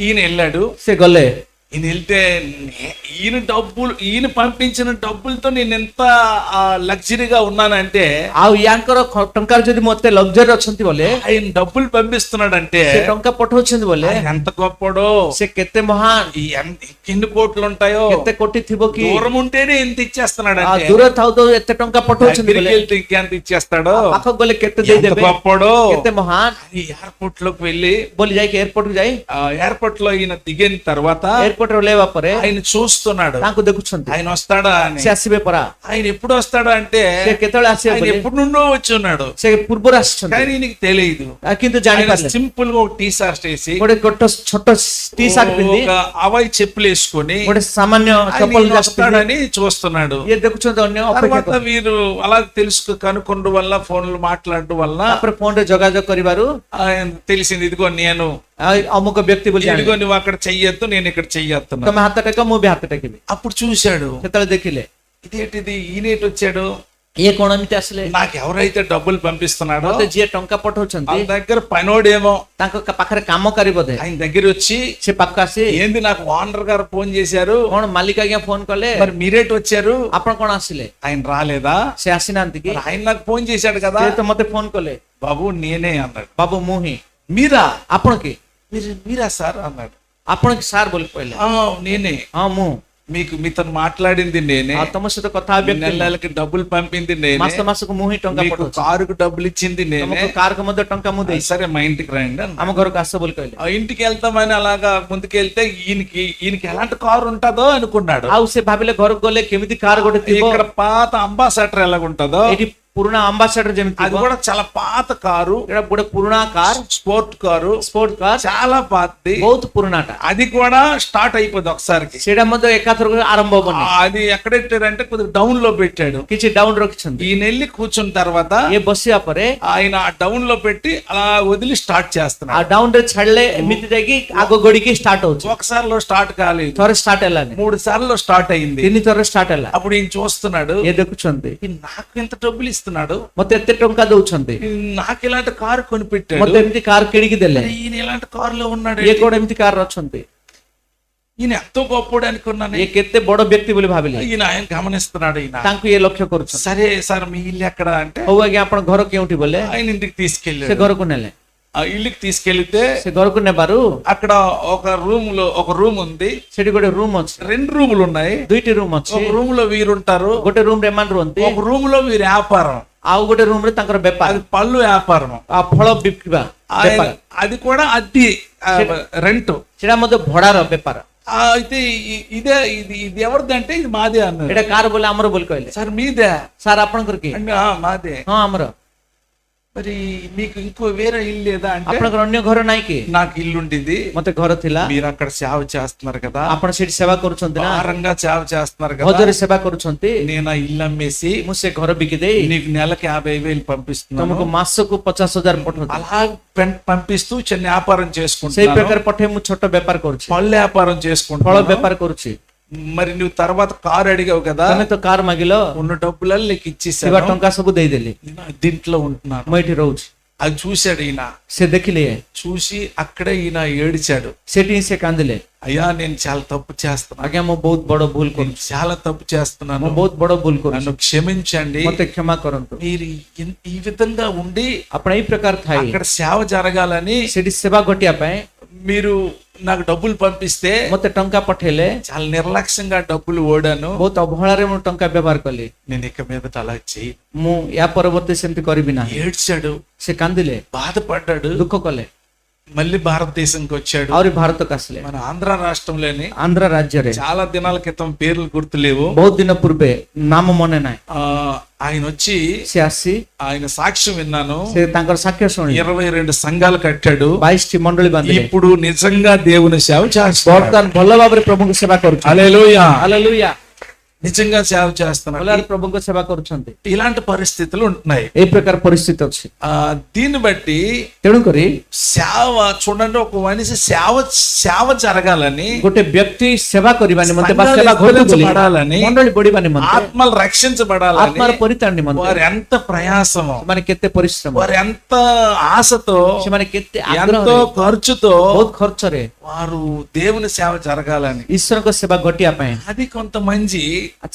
ఈయన వెళ్ళాడు, ସେ ଗଲେ, ఈయన వెళ్తే ఈయన పంపించిన డబ్బులతో నేను ఎంత లగ్జరీగా ఉన్నానంటే, ଆଉ ୟାଙ୍କର ଟଙ୍କାର ଯଦି ମତେ ଲକ୍ଜରୀ ଅଛନ୍ତି ବୋଲେ, ఆయన డబ్బులు పంపిస్తున్నాడంటే ସେ ଟଙ୍କା ପଠଉଛନ୍ତି ବୋଲେ ఆయన ఎంత గొప్పడో, ସେ କେତେ ମହାନ, ఎన్ని కోట్లు ఉంటాయో, କେତେ କୋଟି ଥିବ କି, దూరం ఉంటేనే ఎంత ఇచ్చేస్తున్నాడు ଆଉ అంటే, ଦୂର ଥାଉ ଥାଉ ଏତେ ଟଙ୍କା ପଠଉଛନ୍ତି ବୋଲେ, వెళ్తే ఇంకెంత ఇచ్చేస్తాడో, ପାଖକୁ ଗଲେ କେତେ ఎంత ଦେଇଦେବେ, గొప్పడో. କେତେ ମହାନ ఎయిర్పోర్ట్ లోకి వెళ్ళి ବୋଲି ଯାଇକି ଏୟାରପୋର୍ଟ କୁ ଯାଇ ఎయిర్పోర్ట్ లో ఈయన దిగిన తర్వాత ଏୟାରପୋର୍ଟ ରେ ଓହ୍ଲେଇବା ପରେ ఆయన చూస్తున్నాడు ତାଙ୍କୁ ଦେଖୁଛନ୍ତି, ఆయన వస్తాడా అని. ସେ ଆସିବେ ପରା, ఆయన ఎప్పుడు వస్తాడా అంటే ସେ କେତେବେଳେ ଆସିବେ ఆయన ବୋଲି ఎప్పుడు నుండో వచ్చి ఉన్నాడు, ସେ ପୂର୍ବରୁ ଆସିଛନ୍ତି, కానీ ఈయనకి తెలియదు. କିନ୍ତୁ ఆయన ଜାଣିପାରିଲେ సింపుల్ గా ఒక టీ షర్ట్ వేసి, ଗୋଟେ ଛୋଟ టీ ସାର୍ଟ ପିନ୍ଧି, ఒక అవాయి చెప్పులు వేసుకొని ଗୋଟେ ସାମାନ୍ୟ ఆయన ଚପଲ ఈయన వస్తాడని చూస్తున్నాడు. ଇଏ ଦେଖୁଛନ୍ତି, ଅନ୍ୟ ଅପେକ୍ଷା తర్వాత వీరు అలా కనుక్కోవడం వల్ల, ఫోన్లు మాట్లాడడం వల్ల ତାପରେ ଫୋନ ରେ ଯୋଗାଯୋଗ କରିବାରୁ ఆయన తెలిసింది, ఇదిగో నేను, ଅମୁକ ବ୍ୟକ୍ତି ବୋଲି ଜାଣିଲେ, ఇదిగో నువ్వు అక్కడ చెయ్యొద్దు, నేను ఇక్కడ చెయ్యొస్తున్నా. ତମେ ହାତ ଟେକ, ମୁଁ ବି ହାତ ଟେକିବି. అప్పుడు చూశాడు, ସେତେବେଳେ ଦେଖିଲେ ఇదేంటిది, ఈయనేటి వచ్చాడు, ଇଏ କଣ ଏମିତି ଆସିଲେ, నాకు ఎవరైతే డబ్బులు పంపిస్తున్నాడో ମତେ ଯିଏ ଟଙ୍କା పఠଉଛନ୍ତି వాళ్ళ దగ్గర పనోడేమో, ତାଙ୍କ ପାଖରେ କାମକାରୀ ବୋଧେ, ఆయన దగ్గర వచ్చి, ସେ ପାଖକୁ ଆସି, ఏంది నాకు ఓనర్ గారు ఫోన్ చేశారు, କଣ ମାଲିକ ଆଜ୍ଞା ଫୋନ କଲେ, మరి మీరేటి వచ్చారు, ଆପଣ କଣ ଆସିଲେ, ఆయన రాలేదా, ସେ ଆସିନାହାନ୍ତି କି, మరి ఆయన నాకు ఫోన్ చేశాడు కదా, ସେ ତ ମତେ ଫୋନ କଲେ, బాబు నేనే అన్నాడు. ବାବୁ ମୁଁ ହିଁ, మీరా, ଆପଣ କି, మీరా సార్ అన్నాడు. ଆପଣ କି ସାର୍ ବୋଲି କହିଲେ, నేనే, ହଁ ମୁଁ, మీతో మాట్లాడింది నేనే, ଆଉ తమ ସହିତ କଥା ହେବି, నెలకి డబ్బులు పంపింది నేనే, ମାସ ମାସକୁ ମୁଁ ହିଁ ଟଙ୍କା మీకు ପଠଉଛି, కారుకు డబ్బులు ఇచ్చింది నేనే, ତମକୁ କାରକୁ ମଧ୍ୟ ଟଙ୍କା ମୁଁ ଦେଇଛି, సరే మా ఇంటికి రండి అన్నాడు. ଆମ ଘରକୁ ଆସ ବୋଲି କହିଲେ, ఆ ఇంటికి వెళ్తామని అలాగా ముందుకెళ్తే ఈయనకి ఎలాంటి కారు ఉంటుందో అనుకున్నాడు. ଆଉ ସେ ଭାବିଲେ ଘରକୁ ଗଲେ କେମିତି କାର ଗୋଟେ ଥିବ, ఇక్కడ పాత అంబాసాడర్ ఎలాగుంటుందో, ଏଠି ପୁରୁଣା అంబాసిడర్ ଯେମିତି అది కూడా చాలా పాత కారు, ଏଟା ଗୋଟେ ପୁରୁଣା car, sport car, sport car, చాలా పాతది, ବହୁତ ପୁରୁଣାଟା, అది కూడా స్టార్ట్ అయిపోద్ది ఒకసారికి. ସେଇଟା ମଧ୍ୟ ଏକାଥରକୁ ఆరంభ ହବନି, అది ఎక్కడెట్టారంటే కొద్దిగా డౌన్ లో పెట్టాడు. କିଛି ଡାଉନ ରଖିଛନ୍ତି, ఈయన వెళ్ళి కూర్చున్న తర్వాత ଇଏ ବସିବା ପରେ ఆయన ఆ డౌన్ లో పెట్టి అలా వదిలి స్టార్ట్ ఆ చేస్తున్నాడు. ଡାଉନ ରେ ଛାଡିଲେ ଏମିତି ଯାଇକି ଆଗ ଗଡିକି ଷ୍ଟାର୍ଟ ହଉଛି, ఒకసారిలో స్టార్ట్ కాలేదు, ଥରେ ଷ୍ଟାର୍ଟ ହେଲାନି, 3 సార్లు స్టార్ట్ అయింది. 3 ଥର ଷ୍ଟାର୍ଟ ହେଲା, అప్పుడు ఈయన చూస్తున్నాడు, ଇଏ ଦେଖୁଛନ୍ତି, ఈ నాకు ఎంత డబ్బులు ఇస్తున్నాడు, ମତେ ଏତେ ଟଙ୍କା ଦଉଛନ୍ତି, ఈ నాకు ఇలాంటి కారు కొనిపెట్టాడు, ମତେ ଏମିତି କାର କିଣିକି ଦେଲେ, ఈయన ఇలాంటి కారులో ఉన్నాడు, ଇଏ କଣ ଏମିତି କାର ଅଛନ୍ତି, ఈయన ఎంతో గొప్పడు అనుకున్నాను. ଇଏ କେତେ ବଡ ବ୍ୟକ୍ତି ବୋଲି ଭାବିଲେ, ఈయన ఆయన గమనిస్తున్నాడు. ఈయన ତାଙ୍କୁ ଇଏ ଲକ୍ଷ୍ୟ କରୁଛନ୍ତି, సరే సార్ మీ ఇల్లు ఎక్కడ అంటే, ହଉ ଆଜ୍ଞା ଆପଣ ଘର କେଉଁଠି ବୋଲେ, ఆయన ఇంటికి ସେ తీసుకెళ్ళాడు. ଘରକୁ ନେଲେ, ఆ ఇల్లుకి తీసుకెళ్తే ସେ ଘରକୁ ନେବାରୁ అక్కడ ఒక రూమ్ ఉంది, ସେଠି ଗୋଟେ ରୁମ ଅଛି, 2 రూములు ఉన్నాయి. 2ଟି ରୁମ ଅଛି, ఒక రూమ్ లో వీరుంటారు, ଗୋଟେ ରୁମ ରେ ଏମାନେ ରୁହନ୍ତି, ఒక రూమ్ లో వీరు వ్యాపారం, ଆଉ ଗୋଟେ ରୁମ ରେ ତାଙ୍କର ବେପାର, అది పళ్ళు వ్యాపారం, ଆଉ ଫଳ ବିକିବା ବେପାର, అది కూడా అద్దె రెంట్. ସେଟା ମଧ୍ୟ ଭଡାର ବେପାର, అయితే ఇది ఎవరిది అంటే, ఇది మాదే అన్నారు. ଏଟା କାର ବୋଲେ ଆମର ବୋଲି କହିଲେ, సార్ మీదే ସାର୍ ଆପଣଙ୍କର କି, అంటే, మాదే. ହଁ ଆମର, మరి మీకు ఇంకో వేరే ఇల్లు లేదా అంటే, ଆପଣଙ୍କର ଅନ୍ୟ ଘର ନାହିଁ କି, నాకు ఇల్లు ఉండింది, ମତେ ଘର ଥିଲା, మీరు అక్కడ సేవ చేస్తున్నారు కదా, ଆପଣ ସେଠି ସେବା କରୁଛନ୍ତି ନା, భారంగా సేవ చేస్తున్నారు కదా, ଭଜରେ ସେବା କରୁଛନ୍ତି, నేను ఆ ఇల్లు అమ్మేసి ମୁଁ ସେ ଘର ବିକି ଦେଇ నీకు నెలకి 50,000 పంపిస్తున్నాను, ତମକୁ ମାସକୁ 50,000 ପଠଉଛି, అలా పంపిస్తూ చిన్న వ్యాపారం ସେଇ చేసుకుంటున్నాను, ପ୍ରକାର ପଠେଇ ମୁଁ ଛୋଟ ବେପାର କରୁଛି, పళ్ళు వ్యాపారం ଫଳ చేసుకుంటున్నాను. ବେପାର କରୁଛି, మరి నువ్వు తర్వాత కారు అడిగావు కదా, ତମେ ତ କାର ମାଗିଲ, ఉన్న డబ్బులలో నీకు ଥିବା ఇచ్చేసాను, ଟଙ୍କା ସବୁ ଦେଇଦେଲି, నేను దీంట్లో ఉంటున్నాను. ମୁଁ ଏଠି ରହୁଛି, అది చూశాడు ఈయన. ସେ ଦେଖିଲେ, చూసి అక్కడే ఈయన ఏడిచాడు, ସେଠି ହିଁ ସେ କାନ୍ଦିଲେ, అయ్యా నేను చాలా తప్పు చేస్తున్నాను, ଆଜ୍ଞା ମୁଁ ବହୁତ ବଡ ଭୁଲ నేను କରୁଛି, చాలా తప్పు చేస్తున్నాను, ମୁଁ ବହୁତ ବଡ ଭୁଲ କରୁଛି, నన్ను క్షమించండి. ମତେ କ୍ଷମା କରନ୍ତୁ, మీరు ఈ విధంగా ఉండి ଆପଣ ଏଇ ପ୍ରକାର ଥାଇ అక్కడ సేవ జరగాలని ସେଠି ସେବା ଘଟିବା ପାଇଁ మీరు నాకు డబ్బులు పంపిస్తే, ମତେ ଟଙ୍କା ପଠେଇଲେ, చాలా నిర్లక్ష్యంగా డబ్బులు ఓడాను, ବହୁତ ଅବହେଳାରେ ମୁଁ ଟଙ୍କା ବ୍ୟବହାର କଲି, నేను ఇక మీదట అలా చెయ్యి. ମୁଁ ୟା ପରବର୍ତ୍ତୀ ସେମିତି କରିବି ନାହିଁ, ఏడ్చాడు, ସେ କାନ୍ଦିଲେ, బాధపడ్డాడు. ଦୁଃଖ କଲେ, మళ్ళీ భారతదేశంకి వచ్చాడు. ଆହୁରି ଭାରତକୁ ଆସିଲେ, మన ఆంధ్ర రాష్ట్రంలోని ଆନ୍ଧ୍ର ରାଜ୍ୟରେ చాలా దినాల క్రితం పేర్లు గుర్తులేవు, ବହୁତ ଦିନ ପୂର୍ବେ ନାମ ମନେ ନାହିଁ, ఆయన వచ్చి ସେ ଆସି ఆయన సాక్ష్యం విన్నాను, ସେ ତାଙ୍କର ସାକ୍ଷ୍ୟ ଶୁଣି 22 సంఘాలు కట్టాడు, 22ଟି ମଣ୍ଡଳୀ ବାନ୍ଧିଲେ, ఇప్పుడు నిజంగా దేవుని సేవ చేస్తున్నాడు. ବର୍ତ୍ତମାନ ଭଲ ଭାବରେ ପ୍ରଭୁଙ୍କ ସେବା କରୁଛନ୍ତି, హల్లెలూయా, ହାଲେଲୁୟା, నిజంగా సేవ చేస్తున్నాడు. ଭଲ ପ୍ରଭୁଙ୍କ ସେବା କରୁଛନ୍ତି, ఇలాంటి పరిస్థితులు ఉంటున్నాయి. ଏଇ ପ୍ରକାର ପରିସ୍ଥିତି ଅଛି, దీన్ని బట్టి ତେଣୁକରି సేవ చూడండి, ఒక మనిషి సేవ జరగాలని, ଗୋଟେ ବ୍ୟକ୍ତି ସେବା କରିବା ନିମନ୍ତେ ବା సంఘాలు ସେବା ଘଟୁ ବୋଲି విస్తరించబడాలని, ମଣ୍ଡଳୀ ବଢିବା ନିମନ୍ତେ, ఆత్మలు రక్షించబడాలని, ଆତ୍ମାର ପରିତ୍ରାଣ ନିମନ୍ତେ వారు ఎంత ప్రయాసమో, ସେମାନେ କେତେ ପରିଶ୍ରମ, వారు ఎంత ఆశతో, ସେମାନେ କେତେ ఎంతో ଆଗ୍ରହରେ, ఖర్చుతో ବହୁତ ଖର୍ଚ୍ଚରେ వారు దేవుని సేవ జరగాలని. ଈଶ୍ୱରଙ୍କ ସେବା ଘଟିବା ପାଇଁ అది కొంతమంది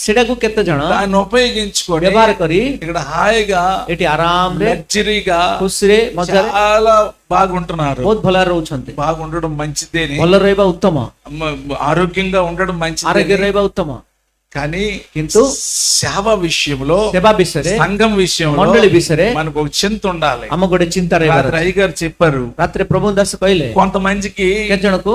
ସେଟାକୁ କେତେ ଜଣ దాన్ని ఉపయోగించుకొని ବ୍ୟବହାର କରି ఇక్కడ హాయిగా ଏଠି ଆରାମରେ లగ్జరీగా ଖୁସିରେ ମଜାରେ చాలా బాగుంటున్నారు. ବହୁତ ଭଲରେ ରହୁଛନ୍ତି. బాగుండడం మంచిదేని, ଭଲ ରହିବା ଉତ୍ତମ, ఆరోగ్యంగా ఉండడం మంచిది. ଆରୋଗ୍ୟ ରହିବା ଉତ୍ତମ. కానీ କିନ୍ତୁ సేవ విషయంలో, ସେବା ବିଷୟରେ, సంఘం విషయంలో ମଣ୍ଡଳୀ ବିଷୟରେ మనకు ఒక చింత ఉండాలి. ଆମ ଗୋଟେ ଚିନ୍ତା ରହିବାର రాత్రి అయ్యగారు చెప్పారు, ରାତିରେ ପ୍ରଭୁ ଦାସ କହିଲେ కొంతమందికి କେତେ ଜଣକୁ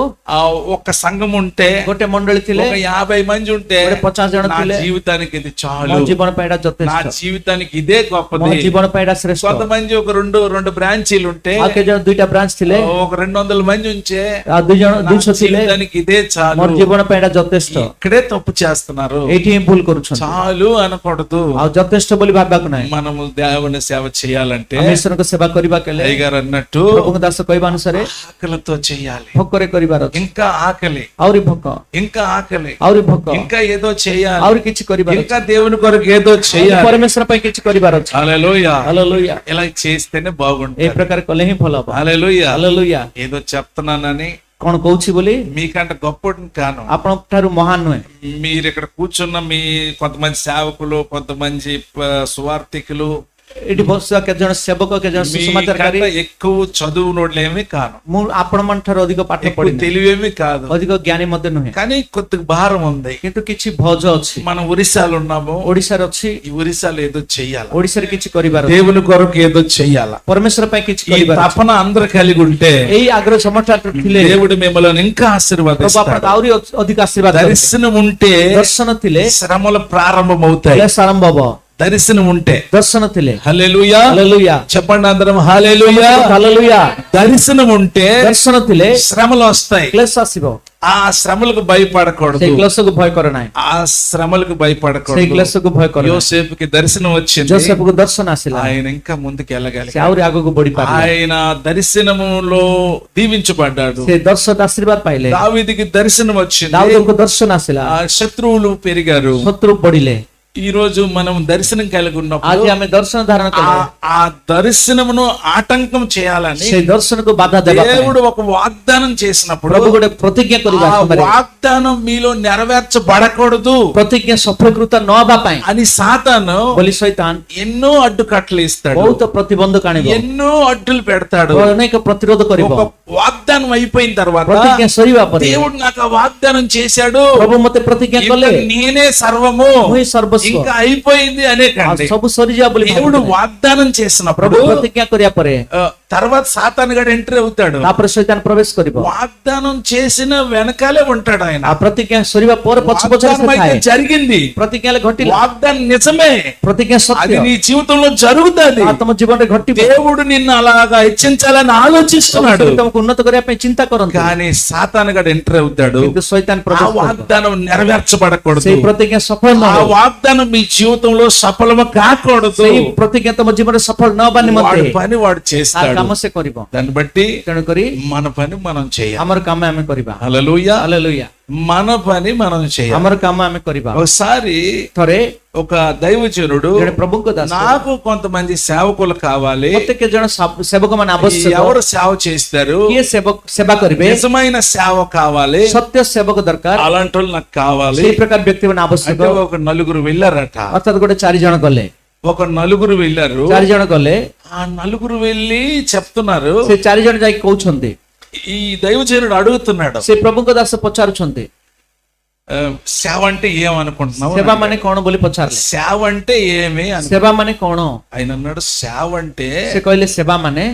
ఒక్క సంఘం ఉంటే, ଗୋଟେ ମଣ୍ଡଳୀ ଥିଲେ, ఒక 50 మంది ఉంటే, ଗୋଟେ 50 ଜଣ నా ଥିଲେ, జీవితానికి ఇది ମୋ చాలు, ଜୀବନ ପାଇଁ ଏଇଟା నా ଯଥେଷ୍ଟ, జీవితానికి ఇదే ମୋ గొప్పది. ଜୀବନ ପାଇଁ ଏଇଟା ଶ୍ରେଷ୍ଠ. కొంతమంది ఒక రెండు బ్రాంచీలు ఉంటే, ଆଉ କେତେ ଜଣ 2ଟା ବ୍ରାଞ୍ଚ ଥିଲେ, ఒక 200 మంది ఉంచే, ଆଉ 2 ଜଣ నా 200 ଥିଲେ, జీవితానికి ఇదే చాలు. ମୋର ଜୀବନ ପାଇଁ ଏଇଟା ଯଥେଷ୍ଟ. ఇక్కడే తప్పు చేస్తున్నారు. ଏଇଠି ହିଁ ଭୁଲ କରୁଛନ୍ତି. చాలు అనకూడదు. ଆଉ ଯଥେଷ୍ଟ ବୋଲି ଭାବିବାକୁ ନାହିଁ. మనము దేవుని సేవ చేయాలంటే ଆମେ ଈଶ୍ୱରଙ୍କ ସେବା କରିବା କଲେ అయ్యగారు అన్నట్టు ପ୍ରଭୁଙ୍କ ଦାସ କହିବା ଅନୁସାରେ ఆకలితో చేయాలి. ଭୋକରେ କରିବାର ଅଛି. ఇంకా ఆకలి, ଆହୁରି ଭୋକ, ఇంకా ఆకలి, ଆହୁରି ଭୋକ, ఇంకా ఏదో చేయాలి, ଆହୁରି କିଛି କରିବାର ଅଛି. ఇంకా దేవుని కొరకు ఏదో చేయాలి. ପରମେଶ୍ୱର ପାଇଁ କିଛି କରିବାର ଅଛି. హల్లెలూయా. ହାଲେଲୁୟା. ఇలా చేస్తేనే ଏ బాగుంటుంది. ପ୍ରକାର କଲେ ହିଁ ଭଲ ହବ. హల్లెలూయా. ହାଲେଲୁୟା. ఏదో చెప్తున్నానని କଣ କହୁଛି ବୋଲି మీకంటే గొప్పటి కాను. ଆପଣଙ୍କ ଠାରୁ ମହାନ ନୁହେଁ. మీరు ఇక్కడ కూర్చున్న మీ కొంతమంది సేవకులు, కొంతమంది సువార్థికులు, ଏଠି ବସିବା କେତେ ଜଣ ସେବକ, କେତେ ଜଣ ସୁସମାଚାରକାରୀ, మీకంటే ఎక్కువ చదువునోళ్ళేమీ కాను, ମୁଁ ଆପଣ ମାନ ଠାରୁ ଅଧିକ ପାଠ ఎక్కువ ପଢିନି, తెలివేమీ కాదు, ଅଧିକ ଜ୍ଞାନୀ ମଧ୍ୟ ନୁହେଁ, కానీ కొద్దిగా భారం ఉంది. କିନ୍ତୁ କିଛି ଭୋଜ ଅଛି. మనం ఒరిస్సాలో ఉన్నాము. ଓଡିଶାରେ ଅଛି, ఈ ఒరిస్సాలో ఏదో చెయ్యాలి, ଓଡିଶାରେ କିଛି କରିବାର ଅଛି. దేవుని కొరకు ఏదో చెయ్యాల. ପରମେଶ୍ୱର ପାଇଁ କିଛି ఈ କରିବାର ଅଛି. తపన అందరు కలిగి ఉంటే ଏଇ ଆଗ୍ରହ ସମସ୍ତ ଥିଲେ దేవుడు మిమ్మల్ని ఇంకా ପ୍ରଭୁ ఆశీర్వదిస్తాడు. ଆପଣଙ୍କୁ ଆହୁରି ଅଧିକ ଆଶୀର୍ବାଦ କରିବେ. దర్శనం ఉంటే ଦର୍ଶନ ଥିଲେ శ్రమలు ప్రారంభమవుతాయి. କ୍ଲେଶ ଆରମ୍ଭ ହବ. దర్శనం ఉంటే ଦର୍ଶନ ଥିଲେ హల్లెలూయా. ହାଲେଲୁୟା. చెప్పండి అందరం హల్లెలూయా. ହାଲେଲୁୟା. దర్శనం ఉంటే ଦର୍ଶନ ଥିଲେ శ్రమలు వస్తాయి. କ୍ଲେଶ ଆସିବ. ఆ శ్రమలకు భయపడకూడదు. ସେଇ କ୍ଲେଶକୁ ଭୟ କର ନାହିଁ. ఆ శ్రమలకు ସେଇ భయపడకూడదు. କ୍ଲେଶକୁ ଭୟ କର ନାହିଁ. యోసేపుకి దర్శనం వచ్చింది. ଜୋସେଫକୁ ଦର୍ଶନ ଆସିଲା, ఆయన ఇంకా ముందుకు ସେ వెళ్ళగలిగాడు. ଆହୁରି ଆଗକୁ ବଢି ପାରିଲା. ఆయన దర్శనములో దీవించబడ్డాడు. ସେ ଦର୍ଶନ ଆଶୀର୍ବାଦ ପାଇଲେ. దావీదుకి దర్శనం వచ్చింది. ଦାଉଦଙ୍କୁ ଦର୍ଶନ ଆସିଲା, ఆ శత్రువులు పెరిగారు. ଶତ୍ରୁ ବଢିଲେ. ఈ రోజు మనం దర్శనం కలిగి ఉన్నప్పుడు ଆଜି ଆମେ ଦର୍ଶନ ଧାରଣ କଲେ ఆ దర్శనమును ఆటంకం చేయాలని ସେଇ దర్ଶନକୁ ବାଧା ଦେବା ପାଇଁ దేవుడు ఒక వాగ్దానం చేసినప్పుడు ପ୍ରଭୁ ଗୋଟେ ପ୍ରତିଜ୍ଞା କରିବା ఆ ସମୟରେ వాగ్దానం మీలో నెరవేర్చబడకూడదు ପ୍ରତିଜ୍ଞା ସଫଳୀକୃତ ନ ହେବା ପାଇଁ అని సాతాను ବୋଲି ଶୈତାନ ఎన్నో అడ్డుకట్లు ఇస్తాడు, ବହୁତ ପ୍ରତିବନ୍ଧକ ଆଣିବ, ఎన్నో అడ్డులు పెడతాడు. ଅନେକ ପ୍ରତିରୋଧ କରିବ. ఒక వాగ్దానం అయిపోయిన తర్వాత ପ୍ରତିଜ୍ଞା ସରିବା ପରେ దేవుడు నాకు ఆ వాగ్దానం చేశాడు, ପ୍ରଭୁ ମତେ ପ୍ରତିଜ୍ଞା କଲେ, ఇంకా నేనే సర్వము, ମୁଁ ହିଁ ସର୍ବସ୍ୱ, ఇంకా అయిపోయింది అనేకండి. ସବୁ ସରିଯିବା ବୋଲି దేవుడు ଭାବୁଥିଲେ. వాగ్దానం చేసినప్పుడు ପ୍ରଭୁ ପ୍ରତିଜ୍ଞା କରିବା ପରେ తర్వాత సాతాను గడు ఎంట్రీ అవుతాడు. ତାପରେ ଶୈତାନ ପ୍ରବେଶ କରିବ. వాగ్దానం చేసిన వెనకాలే ఉంటాడు ఆయన. ఆ ପ୍ରତିଜ୍ଞା ସରିବା ପରେ ପଛ ପଛରେ వాగ్దానం ସେ అయితే ଥାଏ. జరిగింది, ପ୍ରତିଜ୍ଞା ଘଟିଲା, వాగ్దానం నిజమే, ପ୍ରତିଜ୍ଞା అది ସତ୍ୟ, నీ జీవితంలో జరుగుతుంది. ତମ ଜୀବନରେ ଘଟିବ. దేవుడు నిన్ను అలాగా హెచ్చించాలని ఆలోచిస్తున్నాడు, ତମକୁ ଉନ୍ନତ କରିବା ପାଇଁ ଚିନ୍ତା କରନ୍ତୁ, కానీ సాతాను గడు ఎంట్రీ అవుతాడు. କିନ୍ତୁ ଶୈତାନ ఆ ପ୍ରବେଶ କରିବ. వాగ్దానం నెరవేర్చబడకూడదు. ସେଇ ପ୍ରତିଜ୍ଞା ସଫଳ ନ ఆ ହେବ, వాగ్దానం మీ జీవితంలో సఫలము కాకూడదు. ସେଇ ପ୍ରତିଜ୍ଞା ତମ ଜୀବନରେ ସଫଳ ନ ହେବା వాడి ନିମନ୍ତେ పని వాడు ତା చేస్తాడు. କାମ ସେ କରିବ. దాన్ని బట్టి ତେଣୁକରି మన పని మనం చేయాలి. ଆମର କାମ ଆମେ କରିବା. హల్లెలూయా. ହାଲେଲୁୟା. మన పని మనం చేయాలి. ଆମର କାମ ଆମେ କରିବା. ఒకసారి ଥରେ ఒక దైవజనుడు, ଜଣେ ପ୍ରଭୁଙ୍କ ଦାସ, నాకు కొంతమంది సేవకులు కావాలి, ମତେ କେତେ ଜଣ ସେବକ ମାନେ ଆବଶ୍ୟକ, ఎవరు సేవ చేస్తారు, କିଏ ସେବା କରିବେ, నిజమైన సేవ కావాలి, ସତ୍ୟ ସେବକ ଦରକାର, అలాంటి వాళ్ళు నాకు కావాలి. ସେଇ ପ୍ରକାର ବ୍ୟକ୍ତି ମାନେ ଆବଶ୍ୟକ. అంటే ఒక నలుగురు వెళ్ళారట. ଅର୍ଥାତ୍ ଗୋଟେ 4 ଜଣ ଗଲେ, ఒక నలుగురు వెళ్ళారు. 4 ଜଣ గଲେ, ఆ నలుగురు వెళ్ళి చెప్తున్నారు, ସେ 4 ଜଣ ଯାଇକି କହୁଛନ୍ତି, ఈ దైవజనుడు అడుగుతున్నాడు, ସେ ପ୍ରଭୁଙ୍କ ଦାସ ପଚାରୁଛନ୍ତି, సేవ అంటే ఏమనుకుంటున్నావు, ସେବା ମାନେ କଣ ବୋଲି ପଚାରିଲେ, సేవ అంటే ఏమి అని. ସେବା ମାନେ କଣ? ఆయన అన్నాడు, సేవ అంటే ସେ କହିଲେ ସେବା ମାନେ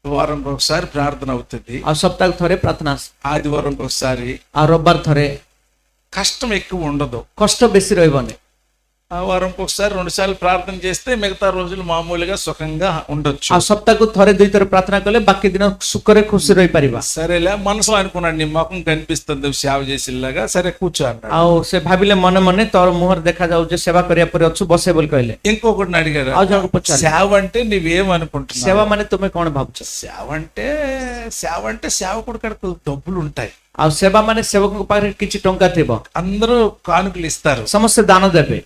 వారం ఒకసారి ప్రార్థన అవుతుంది, ଆଉ ସପ୍ତାହ ଥରେ ପ୍ରାର୍ଥନା, ఆదివారం ఒకసారి, ଆଉ ରବିବାର ଥରେ, కష్టం ఎక్కువ ఉండదు. କଷ୍ଟ ବେଶୀ ରହିବନି, ఆ వారం ఒకసారి 2 సార్లు ప్రార్థన చేస్తే మిగతా రోజులు మామూలుగా సుఖంగా ఉండొచ్చు. ଆଉ ସପ୍ତାହକୁ ଥରେ 2 ଥର ପ୍ରାର୍ଥନା କଲେ ବାକି ଦିନ ସୁଖରେ ଖୁସି ରହିପାରିବା. సరేలే, మనసులో అనుకున్నాడు, నీ ముఖం కనిపిస్తుంది సేవ చేసేలాగా, సరే కూర్చో అన్నాడు. ଆଉ ସେ ଭାବିଲେ ମନେ ମନେ ତୋର ମୁହଁରେ ଦେଖାଯାଉଛି ସେବା କରିବା ପରେ ଅଛୁ, ବସେ ବୋଲି କହିଲେ. ఇంకొకటిని అడిగారు, ଆଉ ଜଣକୁ ପଚାରିଲେ, సేవ అంటే నువ్వేమనుకుంటున్నావు? ସେବା ମାନେ ତୁମେ କଣ ଭାବୁଛ? సేవ అంటే సేవకుడు కడకు డబ్బులు ఉంటాయి, ଆଉ ସେବା ମାନେ ସେବକଙ୍କ ପାଖରେ କିଛି ଟଙ୍କା ଥିବ, అందరూ కానుకలు ఇస్తారు, ସମସ୍ତେ ଦାନ ଦେବେ,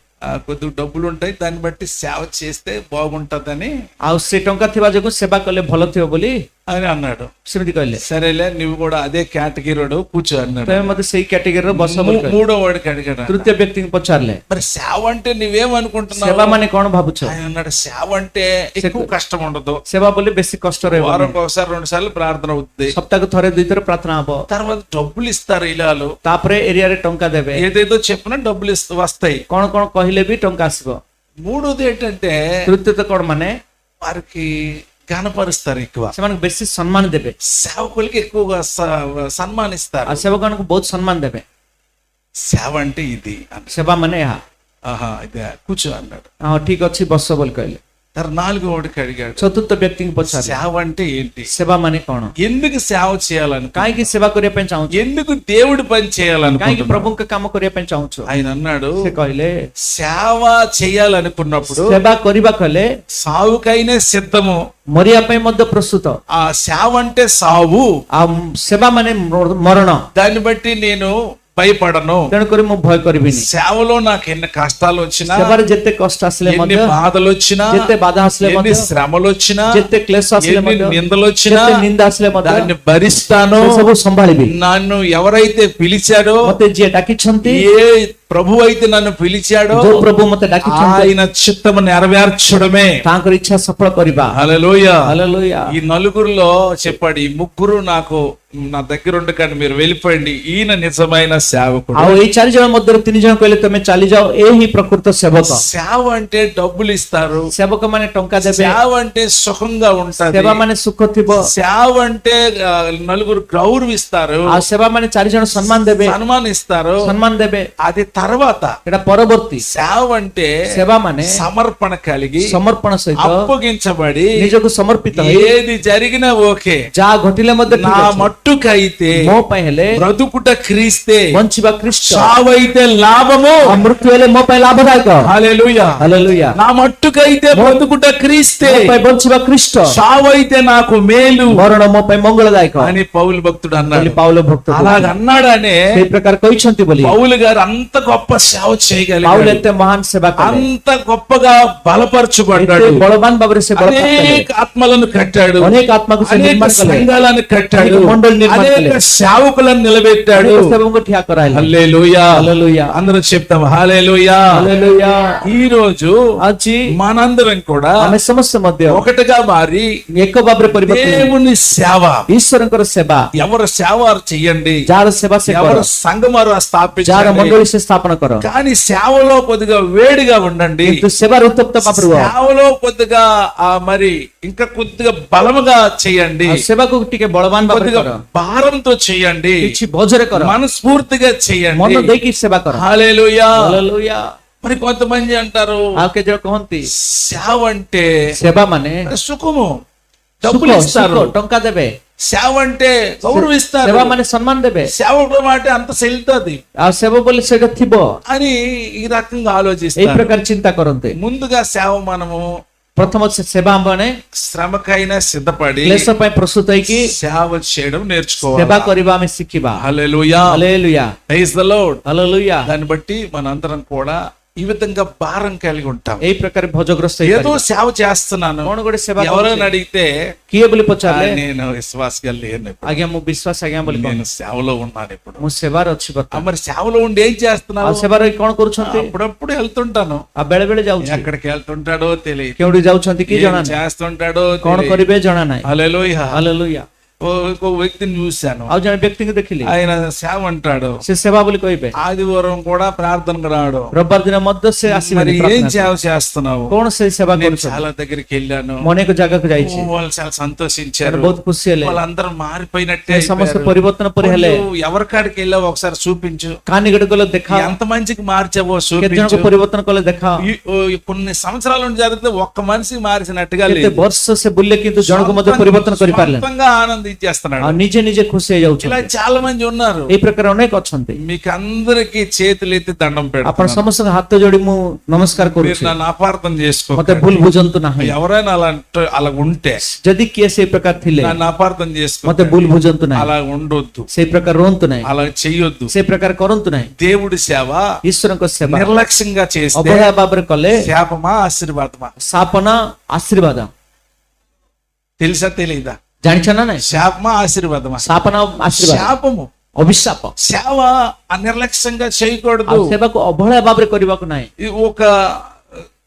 కొద్ది డబ్బులు ఉంటాయి, దాన్ని బట్టి సేవ చేస్తే బాగుంటదని ଆଉ ସେ ଟଙ୍କା ଥିବା ଯୋଗୁଁ ସେବା କଲେ ଭଲ ଥିବ ବୋଲି అని అన్నాడు. ସେମିତି କହିଲେ సరేలే నువ్వు కూడా అదే కేటగిరీడు కూర్చో అన్నాడు. ତମେ ମତେ ସେଇ କ୍ୟାଟେଗୋରୀର ବସ ବୋଲି କହିଲେ। మూడో వాడికి అడిగాడు, ତୃତୀୟ ବ୍ୟକ୍ତିଙ୍କୁ ପଚାରିଲେ మరి సేవ అంటే నువ్వేమనుకుంటున్నావు? ସେବା ମାନେ କଣ ଭାବୁଛ? ఆయన అన్నాడు, సేవ అంటే ఎక్కువ కష్టం ఉండదు, ସେବା ବୋଲି ବେଶୀ କଷ୍ଟ ରହିବ, వారంకి ఒకసారి 2 సార్లు ప్రార్థన అవుతుంది, ସପ୍ତାହକୁ ଥରେ 2 ଥର ପ୍ରାର୍ଥନା ହବ, తర్వాత డబ్బులు ఇస్తారు ఇలాలు, ତାପରେ ଏରିଆରେ ଟଙ୍କା ଦେବେ, ఏదేదో చెప్పినా డబ్బులు వస్తాయి. କଣ କଣ କହିଲେ ବି ଟଙ୍କା ଆସିବ। మూడోది ఏంటంటే ତୃତୀୟତ କଣ ମାନେ వారికి గణపరుస్తారు, ఎక్కువ ସେମାନଙ୍କୁ ବେଶୀ ସମ୍ମାନ ଦେବେ, సేవకులకి ఎక్కువగా సన్మానిస్తారు. ଆଉ ସେବକମାନଙ୍କୁ ବହୁତ ସମ୍ମାନ ଦେବେ। సేవ అంటే ఇది అన్నాడు. ସେବା ମାନେ ଏହା। ఆహా ఇదే కూర్చో అన్నాడు. ହଁ ଠିକ ଅଛି ବସ ବୋଲି କହିଲେ। తర్వాత 4వ వాడికి అడిగాడు, ଚତୁର୍ଥ ବ୍ୟକ୍ତିଙ୍କୁ ପଚାରିଲେ సేవ అంటే ఏంటి? ସେବା ମାନେ କଣ? ఎందుకు సేవ చేయాలను? କାହିଁକି ସେବା କରିବା ପାଇଁ ଚାହୁଁଛୁ? ఎందుకు దేవుడి పని କାହିଁକି చేయాలనుకుంటున్నావు? ପ୍ରଭୁଙ୍କ କାମ କରିବା ପାଇଁ ଚାହୁଁଛୁ? ఆయన అన్నాడు, ସେ କହିଲେ సేవ చేయాలనుకున్నప్పుడు ସେବା କରିବା କଲେ సావుకైనా సిద్ధము. ମରିବା ପାଇଁ ମଧ୍ୟ ପ୍ରସ୍ତୁତ। ఆ సేవ అంటే సావు, ଆଉ ସେବା ମାନେ ମରଣ। దాన్ని బట్టి నేను భయపడను. ତେଣୁକରି ମୁଁ ଭୟ କରିବିନି। సేవలో నాకు ఎన్ని కష్టాలు వచ్చినా, ସେବାରେ ଯେତେ କଷ୍ଟ ଆସିଲେ ఎన్ని ମଧ୍ୟ, బాధలు వచ్చినా, ଯେତେ ବାଧା ଆସିଲେ ఎన్ని ମଧ୍ୟ, శ్రమలు వచ్చినా, ଯେତେ କ୍ଲେଶ ଆସିଲେ ఎన్ని ମଧ୍ୟ, నిందలు వచ్చినా ଯେତେ ନିନ୍ଦା ଆସିଲେ ମଧ୍ୟ దాన్ని భరిస్తాను. ସେ ସବୁ ସମ୍ଭାଳିବି। నన్ను ఎవరైతే పిలిచాడో, ମତେ ଯିଏ ଡାକିଛନ୍ତି, ఏ ప్రభు అయితే నన్ను పిలిచాడో, ଯୋଉ ପ୍ରଭୁ ମତେ ଡାକିଛନ୍ତି ఆయన చిత్తము నెరవేర్చడమే. ତାଙ୍କର ଇଚ୍ଛା ସଫଳ କରିବା। హల్లెలూయా. ହାଲେଲୁୟା। ఈ నలుగురిలో చెప్పాడు, ఈ ముగ్గురు నాకు నా దగ్గర ఉండకండి, మీరు వెళ్ళిపోండి, ఈయన నిజమైన సేవకుడు. ଆଉ ଏଇ 4 ଜଣ ମଧ୍ୟରୁ 3 ଜଣ କହିଲେ ତମେ ଚାଲି ଯାଅ, ଏ ହିଁ ପ୍ରକୃତ ସେବକ। సేవ అంటే డబ్బులు ఇస్తారు, ସେବକ ମାନେ ଟଙ୍କା ଦେବେ, సేవ అంటే సుఖంగా ఉంటది, ସେବା ମାନେ ସୁଖ ଥିବ, సేవ అంటే నలుగురు గౌరవిస్తారు, ଆଉ ସେବା ମାନେ 4 ଜଣ ସମ୍ମାନ ଦେବେ, సన్మానిస్తారు. ସମ୍ମାନ ଦେବେ। అది తర్వాత. ଏଟା ପରବର୍ତ୍ତୀ। సేవ అంటే ସେବା ମାନେ సమర్పణ కలిగి, ସମର୍ପଣ ସହିତ అప్పగించబడి, ନିଜକୁ ସମର୍ପିତ ହୋଇ ఏది జరిగినా ఓకే, ଯାହା ଘଟିଲେ ମଧ୍ୟ నా ଠିକ ଅଛି, మట్టుకైతే ମୋ ପାଇଁ ହେଲେ బ్రతుకుట క్రీస్తే, ବଞ୍ଚିବା ଖ୍ରୀଷ୍ଟ, చావైతే లాభము. ଆଉ ମୃତ୍ୟୁ ହେଲେ ମୋ ପାଇଁ ଲାଭଦାୟକ। హల్లెలూయా. ହାଲେଲୁୟା। నా మట్టుకైతే బ్రతుకుట క్రీస్తే, ମୋ ପାଇଁ ବଞ୍ଚିବା ଖ୍ରୀଷ୍ଟ, చావైతే నాకు మేలు ମରଣ ମୋ ପାଇଁ ମଙ୍ଗଳଦାୟକ అని పౌలు భక్తుడు అన్నాడు. ବୋଲି ପାଉଲ ଭକ୍ତ అలాగ అన్నాడనే ସେଇ ପ୍ରକାର କହିଛନ୍ତି ବୋଲି పౌలు గారు అంత గొప్ప సేవ ପାଉଲ చేయగలిగాడు, ଏତେ ମହାନ ସେବା କଲେ, అంత గొప్పగా బలపరచబడ్డాడు, ଏତେ ବଳବାନ ଭାବରେ ସେ ବଳ କଲେ, అనేక ఆత్మలను కట్టాడు, ଅନେକ ଆତ୍ମାକୁ ସେ అనేక ନିର୍ମାଣ କଲେ, సంఘాలను కట్టాడు, అనేక మండలి నిర్మాణ అనేక కଲେ, సేవకులను నిలబెట్టాడు. ଅନେକ ସେବକଙ୍କୁ ଠିଆ କରାଇଲେ। హల్లెలూయా. హల్లెలూయా। అందరూ చెప్తాం హల్లెలూయా. ହାଲେଲୁୟା। ఈ రోజు ଆଜି మనందరం కూడా ଆମେ ସମସ୍ତେ ମଧ୍ୟ ఒకటిగా మారి ଏକ ଭାବରେ ପରିବର୍ତ୍ତନ ହେବୁ। దేవుని సేవ, ଈଶ୍ୱରଙ୍କର ସେବା, ఎవరు సేవ చెయ్యండి, ଯାହାର ସେବା ସେ କର, ఎవరు సంఘమారు ଯାହାର స్థాపించండి, ମଣ୍ଡଳୀ ସେ ସ୍ଥାପନ କର, కానీ సేవలో కొద్దిగా వేడిగా ఉండండి, କିନ୍ତୁ ସେବାରେ ଉତ୍ତପ୍ତ ଭାବରେ ରୁହ, సేవలో కొద్దిగా మరి ఇంకా కొద్దిగా బలముగా చేయండి, ଆଉ ସେବାକୁ ଟିକେ ବଳବାନ ଭାବରେ కొద్దిగా କର, భారంతో చేయండి, କିଛି ବୋଝରେ କର, మనస్ఫూర్తిగా ମନ చేయండి. ଦେଇକି ସେବା କର। హల్లెలూయా. ହାଲେଲୁୟା। మరి కొంతమంది అంటారు, ଆଉ କେତେ ଜଣ କହନ୍ତି సేవ అంటే ସେବା ମାନେ సుఖము, ସୁଖ, డబ్బులు ఇస్తారు, ସୁଖ, ଟଙ୍କା ଦେବେ, సేవ అంటే గౌరవిస్తారు, ସେବା ମାନେ ସମ୍ମାନ ଦେବେ, సేవకుడు మాట అంత సెల్తుంది ଆଉ ସେବ ବୋଲି ସେଇଟା ଥିବ, అని ఈ రకంగా ଏଇ ఆలోచిస్తారు. ପ୍ରକାର ଚିନ୍ତା କରନ୍ତି। ముందుగా సేవ మనము ପ୍ରଥମ ସେବା ମାନେ శ్రమకైనా సిద్ధపడి କ୍ଲେଶ ପାଇଁ ପ୍ରସ୍ତୁତ ହେଇକି సేవ చేయడం ସେବା నేర్చుకోవాలి. କରିବା ଆମେ ଶିଖିବା। Hallelujah. Hallelujah. Praise the lord. Hallelujah. దాన్ని బట్టి మనందరం కూడా ఈ విధంగా భారం కలిగి ఉంటాం. ଏଇ ପ୍ରକାର ଭୋଜଗ୍ରସ୍ତ ఏదో ହେଇପାରିବା। సేవ చేస్తున్నాను, କଣ ଗୋଟେ ସେବା ఎవరైనా କରୁଛି? అడిగితే କିଏ ବୋଲି ପଚାରିଲେ నేను విశ్వాసగా లేను ఇప్పుడు, ଆଜ୍ଞା ମୁଁ ବିଶ୍ୱାସ ଆଜ୍ଞା ବୋଲି నేను କହେ, సేవలో ఉన్నాను ఇప్పుడు. ମୁଁ ସେବାରେ ଅଛି ବର୍ତ୍ତମାନ। మరి సేవలో ఉండి ఏం ଆଉ చేస్తున్నావు? ସେବାରେ କଣ କରୁଛନ୍ତି? అప్పుడప్పుడు వెళ్తుంటాను, ଆଉ ବେଳେ ବେଳେ ଯାଉଛି, ఎక్కడికి వెళ్తుంటాడో తెలియదు, କେଉଁଠି ଯାଉଛନ୍ତି କି ଜଣା ఏం ନାହିଁ, చేస్తుంటాడో କଣ తెలియదు. କରିବେ ଜଣା ନାହିଁ। హల్లెలూయా. ହାଲେଲୁୟା। ఇంకో వ్యక్తిని చూశాను, ଆଉ ଜଣେ ବ୍ୟକ୍ତିଙ୍କୁ ଦେଖିଲି, ఆయన సేవ అంటాడు, ସେ ସେବା ବୋଲି କହିବେ, ఆదివారం కూడా ప్రార్థనకు రాడు. ରବିବାର ଦିନ ମଧ୍ୟ ସେ ଆସିବେ మరి ఏం ପ୍ରାର୍ଥନା। సేవ చేస్తున్నావు? କଣ ସେ ସେବା నేను କରୁଛନ୍ତି? చాలా దగ్గరికి వెళ్ళాను, ମୁଁ ଅନେକ ଜାଗାକୁ ଯାଇଛି, వాళ్ళు చాలా సంతోషించారు, ବହୁତ ଖୁସି ହେଲେ, వాళ్ళందరూ మారిపోయినట్టే ସେ ସମସ୍ତେ అయిపోయారు. ପରିବର୍ତ୍ତନ ପରି ହେଲେ। నువ్వు ఎవరి కాడికి వెళ్ళావు ఒకసారి చూపించు, କାନିଗଡ଼ ଗଲେ ଦେଖାଅ, ఎంత మంచికి మార్చావో କେତେ చూపించు. ଜଣଙ୍କୁ ପରିବର୍ତ୍ତନ କଲେ ଦେଖାଅ, కొన్ని సంవత్సరాల నుంచి జరిగితే ఒక్క మనిషికి మారిసినట్టుగా କେତେ లేదు, ବର୍ଷ ସେ ବୁଲିଲେ କିନ୍ତୁ ଜଣକୁ ମଧ୍ୟ ପରିବର୍ତ୍ତନ କରିପାରିଲେ, సొంతంగా ఆనందించేస్తున్నాడు. ଆଉ ନିଜେ ନିଜେ ଖୁସି ఇలా ହେଇଯାଉଛନ୍ତି। చాలా మంది ఉన్నారు. ଏଇ ପ୍ରକାର ଅନେକ ଅଛନ୍ତି। మీకు అందరికి చేతులు ఎత్తి దండం ଆପଣ పెడతాను. ସମସ୍ତଙ୍କ ହାତ ଯୋଡି ମୁଁ ନମସ୍କାର మీరు କରୁଛି, నన్ను అపార్థం చేసుకో, ମତେ ଭୁଲ ବୁଝନ୍ତୁ ନାହିଁ। ఎవరైనా అలా ఉంటే ଯଦି କିଏ ସେଇ ପ୍ରକାର ଥିଲେ నన్ను అపార్థం చేసుకో, ମତେ ଭୁଲ ବୁଝନ୍ତୁ ନାହିଁ, అలా ఉండొద్దు, ସେଇ ପ୍ରକାର ରୁହନ୍ତୁ ନାହିଁ, అలా చెయ్యొద్దు. ସେଇ ପ୍ରକାର କରନ୍ତୁ ନାହିଁ। దేవుడి సేవ ଈଶ୍ୱରଙ୍କ ସେବା నిర్లక్ష్యంగా చేస్తే ଅବହେଳା ଭାବରେ କଲେ శాపమా ఆశీర్వాదమా? ଶାପନା ଆଶୀର୍ବାଦ। తెలుసా తెలీదా? ଜାଣିଛ ନା ନାଇଁ? శాపమా ఆశీర్వాదమా? ଶାପନ ଆଶୀର୍ବାଦ, శాపము. ଅଭିଶାପ। సేవ నిర్లక్ష్యంగా ଆଉ చేయకూడదు. ସେବାକୁ ଅବହେଳା ଭାବରେ କରିବାକୁ ନାହିଁ। ఒక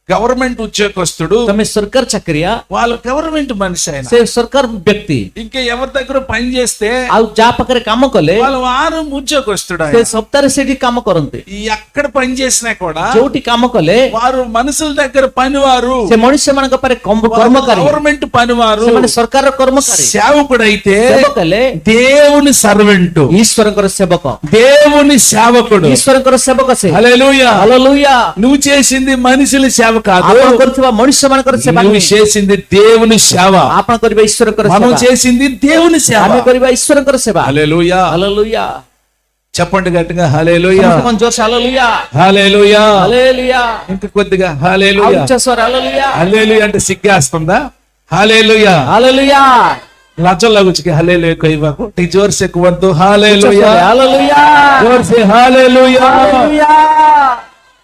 గవర్నమెంట్ ఉద్యోగస్తుడు, ତମେ ସରକାର ଚାକିରିଆ, వాళ్ళ గవర్నమెంట్ మనిషి ఆయన, ସେ ସରକାର ବ୍ୟକ୍ତି, ఇంకా ఎవరి దగ్గర పని చేస్తే ଆଉ ଯାହା పాଖରେ କାମ କଲେ వాళ్ళ వారం ఉద్యోగస్తుడు ସେ ఆయన. ସପ୍ତାହରେ ସେଠି କାମ କରନ୍ତି। ఎక్కడ పని చేసినా కూడా ଯୋଉଠି କାମ కଲେ వారు మనుషుల దగ్గర పనివారు, ସେ ମଣିଷ ମାନଙ୍କ ପାଖରେ କର୍ମକାରୀ, గవర్నమెంట్ పనివారు. ସେମାନେ ସରକାରର କର୍ମକାରୀ। సేవకుడైతే ସେବକ ହେଲେ దేవుని సర్వెంట్, ଈଶ୍ୱରଙ୍କର ସେବକ, దేవుని సేవకుడు. ଈଶ୍ୱରଙ୍କର ସେବକ ସେ। హల్లెలూయా. ହାଲେଲୁୟା। నువ్వు చేసింది మనుషుల సేవ కాదు, ଆପଣ କରୁଥିବା మଣିଷ ମାନଙ୍କର ସେବା నువ్వు ନୁହେଁ, చేసింది దేవుని సేవ. ଆପଣ କରିବା ଈଶ୍ୱରଙ୍କର మనం ସେବା। చేసింది దేవుని సేవ. ଆମେ କରିବା ଈଶ୍ୱରଙ୍କର ସେବା। హల్లెలూయా. ହାଲେଲୁୟା। చెప్పండి గట్టిగా హల్లెలూయా. ସମସ୍ତେ ଜୋରସେ ହାଲେଲୁୟା, హల్లెలూయా. ହାଲେଲୁୟା। ఇంకా కొద్దిగా ଆଉ హల్లెలూయా. ଉଚ୍ଚ ସ୍ୱର ହାଲେଲୁୟା, హల్లెలూయా అంటే సిగ్గేస్తుందా? హల్లెలూయా. ହାଲେଲୁୟା। लाचो लागुच के हालेलुया कहबाको टी जोर से कुवंतु ଉଚ୍ଚ हालेलुया. ସ୍ୱରରେ ହାଲେଲୁୟା, जोर से हालेलुया. ହାଲେଲୁୟା।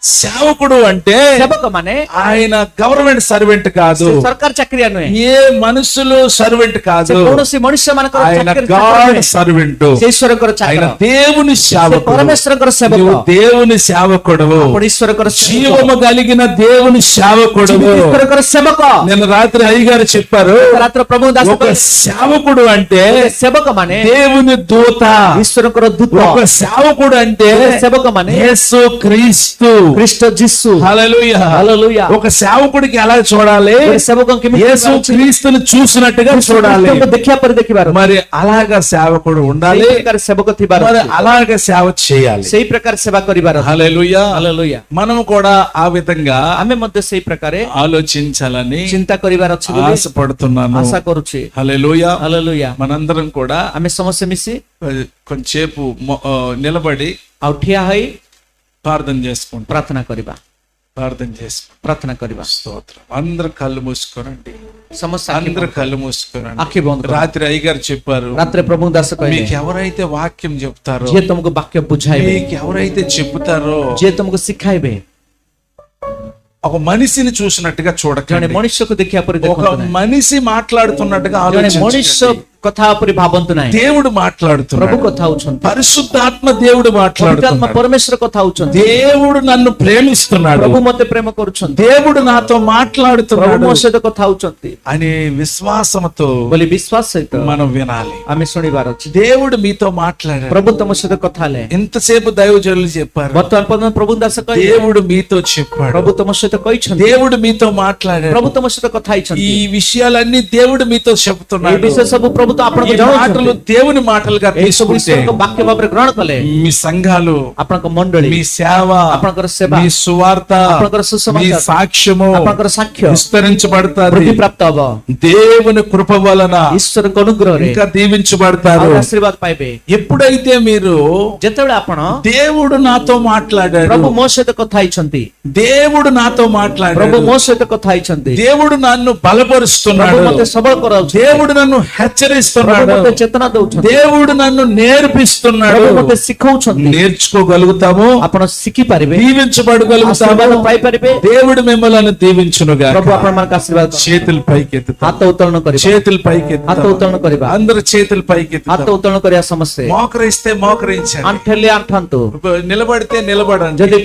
సేవకుడు అంటే ସେବକ ମାନେ ఆయన గవర్నమెంట్ సర్వెంట్ కాదు, ସେ ସରକାର ଚାକିରିଆ ନୁହେଁ, ఏ మనుషులు సర్వెంట్ ସେ కాదు, କୌଣସି ମଣିଷ ମାନଙ୍କର ఆయన ଚାକିରି గాడ్ ନୁହେଁ, సర్వెంట్. ସେ ଈଶ୍ୱରଙ୍କର ఆయన ଚାକର, దేవుని ସେ సేవకుడు. ପରମେଶ୍ୱରଙ୍କର ସେବକ, నువ్వు దేవుని సేవకుడు, ଆପଣ ଈଶ୍ୱରଙ୍କର ସେବକ, జీవము కలిగిన దేవుని సేవకుడు. ଈଶ୍ୱରଙ୍କର ସେବକ। నిన్న రాత్రి అయ్యగారు చెప్పారు, ରାତ୍ର ପ୍ରଭୁ ଦାସ ఒక సేవకుడు అంటే ସେବକ ମାନେ దేవుని దూత. ଈଶ୍ୱରଙ୍କର ଦୂତ, ఒక సేవకుడు అంటే ସେବକ ମାନେ యేసు క్రీస్తు. ଖ୍ରୀଷ୍ଟ ଯୀଶୁ। హల్లెలూయా. ହାଲେଲୁୟା। ఒక సేవకుడికి ఎలా చూడాలి? ସେବକ କେମିତି యేసు క్రీస్తుని చూసినట్టుగా చూడాలి. ଖ୍ରୀଷ୍ଟଙ୍କୁ ଦେଖିବା ପରେ ଦେଖିବାର, మరి అలాగా సేవకుడు ఉండాలి, ସେଇ ପ୍ରକାର ସେବକ ଥିବାର మరి ଅଛି, అలాగే సేవ చేయాలి. ସେଇ ପ୍ରକାର ସେବା କରିବାର ଅଛି। హల్లెలూయా. ହାଲେଲୁୟା। మనం కూడా ఆ విధంగా ଆମେ ମଧ୍ୟ ସେଇ ପ୍ରକାରେ ఆలోచించాలని ଚିନ୍ତା କରିବାର ଅଛି ବୋଲି ఆశపడుతున్నాను. ଆଶା କରୁଛି। హల్లెలూయా. ହାଲେଲୁୟା। మనందరం కూడా ଆମେ ସମସ୍ତେ ମିଶି కొంచెంసేపు నిలబడి ଆଉ ଠିଆ ହୋଇ ప్రార్థన చేసుకుంటాం. ପ୍ରାର୍ଥନା କରିବା, ప్రార్థన చేసుకుంటాం. ପ୍ରାର୍ଥନା କରିବା। స్తోత్రం. అందరు కళ్ళు మూసుకోనండి, ସମସ୍ତେ అందరు కళ్ళు మూసుకోనండి. ଆଖି ବନ୍ଦ କର। రాత్రి అయ్యగారు చెప్పారు, ରାତିରେ ପ୍ରଭୁ ଦାସ କହିଲେ, మీకు ఎవరైతే వాక్యం చెప్తారో, ଯିଏ ତମକୁ ବାକ୍ୟ ବୁଝାଇବେ, మీకు ఎవరైతే చెబుతారో, ଯିଏ ତମକୁ ଶିଖାଇବେ, ఒక మనిషిని చూసినట్టుగా ଜଣେ చూడకండి, ମଣିଷକୁ ଦେଖିବା ପରେ ఒక ଦେଖନ୍ତୁ ନାହିଁ, మనిషి మాట్లాడుతున్నట్టుగా ଜଣେ ఆలోచించండి. ମଣିଷ କଥା ଉପରେ ଭାବନ୍ତୁ ନାହିଁ, దేవుడు ପ୍ରଭୁ మాట్లాడుతున్నాడు, କଥା ହଉଛନ୍ତି, పరిశుద్ధాత్మ దేవుడు ପବିତ୍ରାତ୍ମା మాట్లాడుతున్నాడు. ପରମେଶ୍ୱର କଥା ହଉଛନ୍ତି, దేవుడు నన్ను ప్రేమిస్తున్నాడు, ପ୍ରଭୁ ମତେ ପ୍ରେମ କରୁଛନ୍ତି, దేవుడు నాతో ପ୍ରଭୁ మాట్లాడుతున్నాడు ମୋ ସହିତ କଥା ହଉଛନ୍ତି అనే విశ్వాసంతో ବୋଲି ବିଶ୍ୱାସ ସହିତ మనం వినాలి. ଆମେ ଶୁଣିବାର ଅଛି। దేవుడు మీతో మాట్లాడాడు. ପ୍ରଭୁ ତମ ସହିତ କଥା ହେଲେ, ఎంతసేపు దైవజనులు చెప్పారు, ବର୍ତ୍ତମାନ ପର୍ଯ୍ୟନ୍ତ ପ୍ରଭୁ ଦାସ କହିଲେ, దేవుడు మీతో చెప్పాడు, ପ୍ରଭୁ ତମ ସହିତ କହିଛନ୍ତି, దేవుడు మీతో మాట్లాడాడు. ପ୍ରଭୁ ତମ ସହିତ କଥା ఈ ହେଇଛନ୍ତି, విషయాలన్నీ దేవుడు మీతో ଏ చెప్తున్నాడు. ବିଷୟ ସବୁ ପ୍ରଭୁ ତ ଆପଣଙ୍କୁ ఈ ଜଣାଉଛନ୍ତି, మాటలు దేవుని మాటలుగా ଏ ସବୁ తీసుకుంటే ଈଶ୍ୱରଙ୍କ ବାକ୍ୟ ଭାବରେ ଗ୍ରହଣ କଲେ, మీ సంఘాలు, ଆପଣଙ୍କ ମଣ୍ଡଳୀ, మీ సేవ, ଆପଣଙ୍କର ସେବା, మీ సువార్త, ଆପଣଙ୍କର మీ ସୁସମାଚାର, సాక్ష్యము ଆପଣଙ୍କର ସାକ୍ଷ୍ୟ విస్తరించబడతాది. ବୃଦ୍ଧି ପ୍ରାପ୍ତ ହବ, దేవుని కృప వలన ଈଶ୍ୱରଙ୍କ ଅନୁଗ୍ରହରେ ఇంకా దీవించబడతారు. ଆଉ ଆଶୀର୍ବାଦ ପାଇବେ। ఎప్పుడైతే మీరు ଯେତେବେଳେ ଆପଣ దేవుడు నాతో మాట్లాడాడు, ପ୍ରଭୁ ମୋ ସହିତ କଥା ହେଇଛନ୍ତି, దేవుడు నాతో ପ୍ରଭୁ మాట్లాడాడు, ମୋ ସହିତ କଥା ହେଇଛନ୍ତି, దేవుడు నన్ను ପ୍ରଭୁ బలపరుస్తున్నాడు, ମତେ ସବଳ କରାଉଛି, దేవుడు నన్ను ପ୍ରଭୁ హెచ్చరిస్తున్నాడు, ମତେ ଚେତନା ଦଉଛନ୍ତି, దేవుడు నన్ను నేర్పిస్తున్నాడు. ପ୍ରଭୁ ମତେ ଶିଖଉଛନ୍ତି, నేర్చుకోగలుగుతాము, ଆପଣ ଶିଖିପାରିବେ, దీవించబడగలుగుతాము. ଆଶୀର୍ବାଦ ପାଇପାରିବେ। దేవుడు మిమ్మల్ని దీవించునుగా. ପ୍ରଭୁ ଆପଣମାନଙ୍କୁ ଆଶୀର୍ବାଦ କରନ୍ତୁ। చేతులు పైకెత్తుతాం, ହାତ ଉତ୍ତୋଳନ କରିବା, చేతులు ହାତ పైకెత్తుతాం, ଉତ୍ତୋଳନ କରିବା, అందరు చేతులు ହାତ పైకెత్తుతాం. ଉତ୍ତୋଳନ କରିବା ସମସ୍ତେ, మోకరిస్తే మోకరించండి, ଆଣ୍ଠେଇଲେ ଆଣ୍ଠାନ୍ତୁ, నిలబడితే నిలబడండి. ଯଦି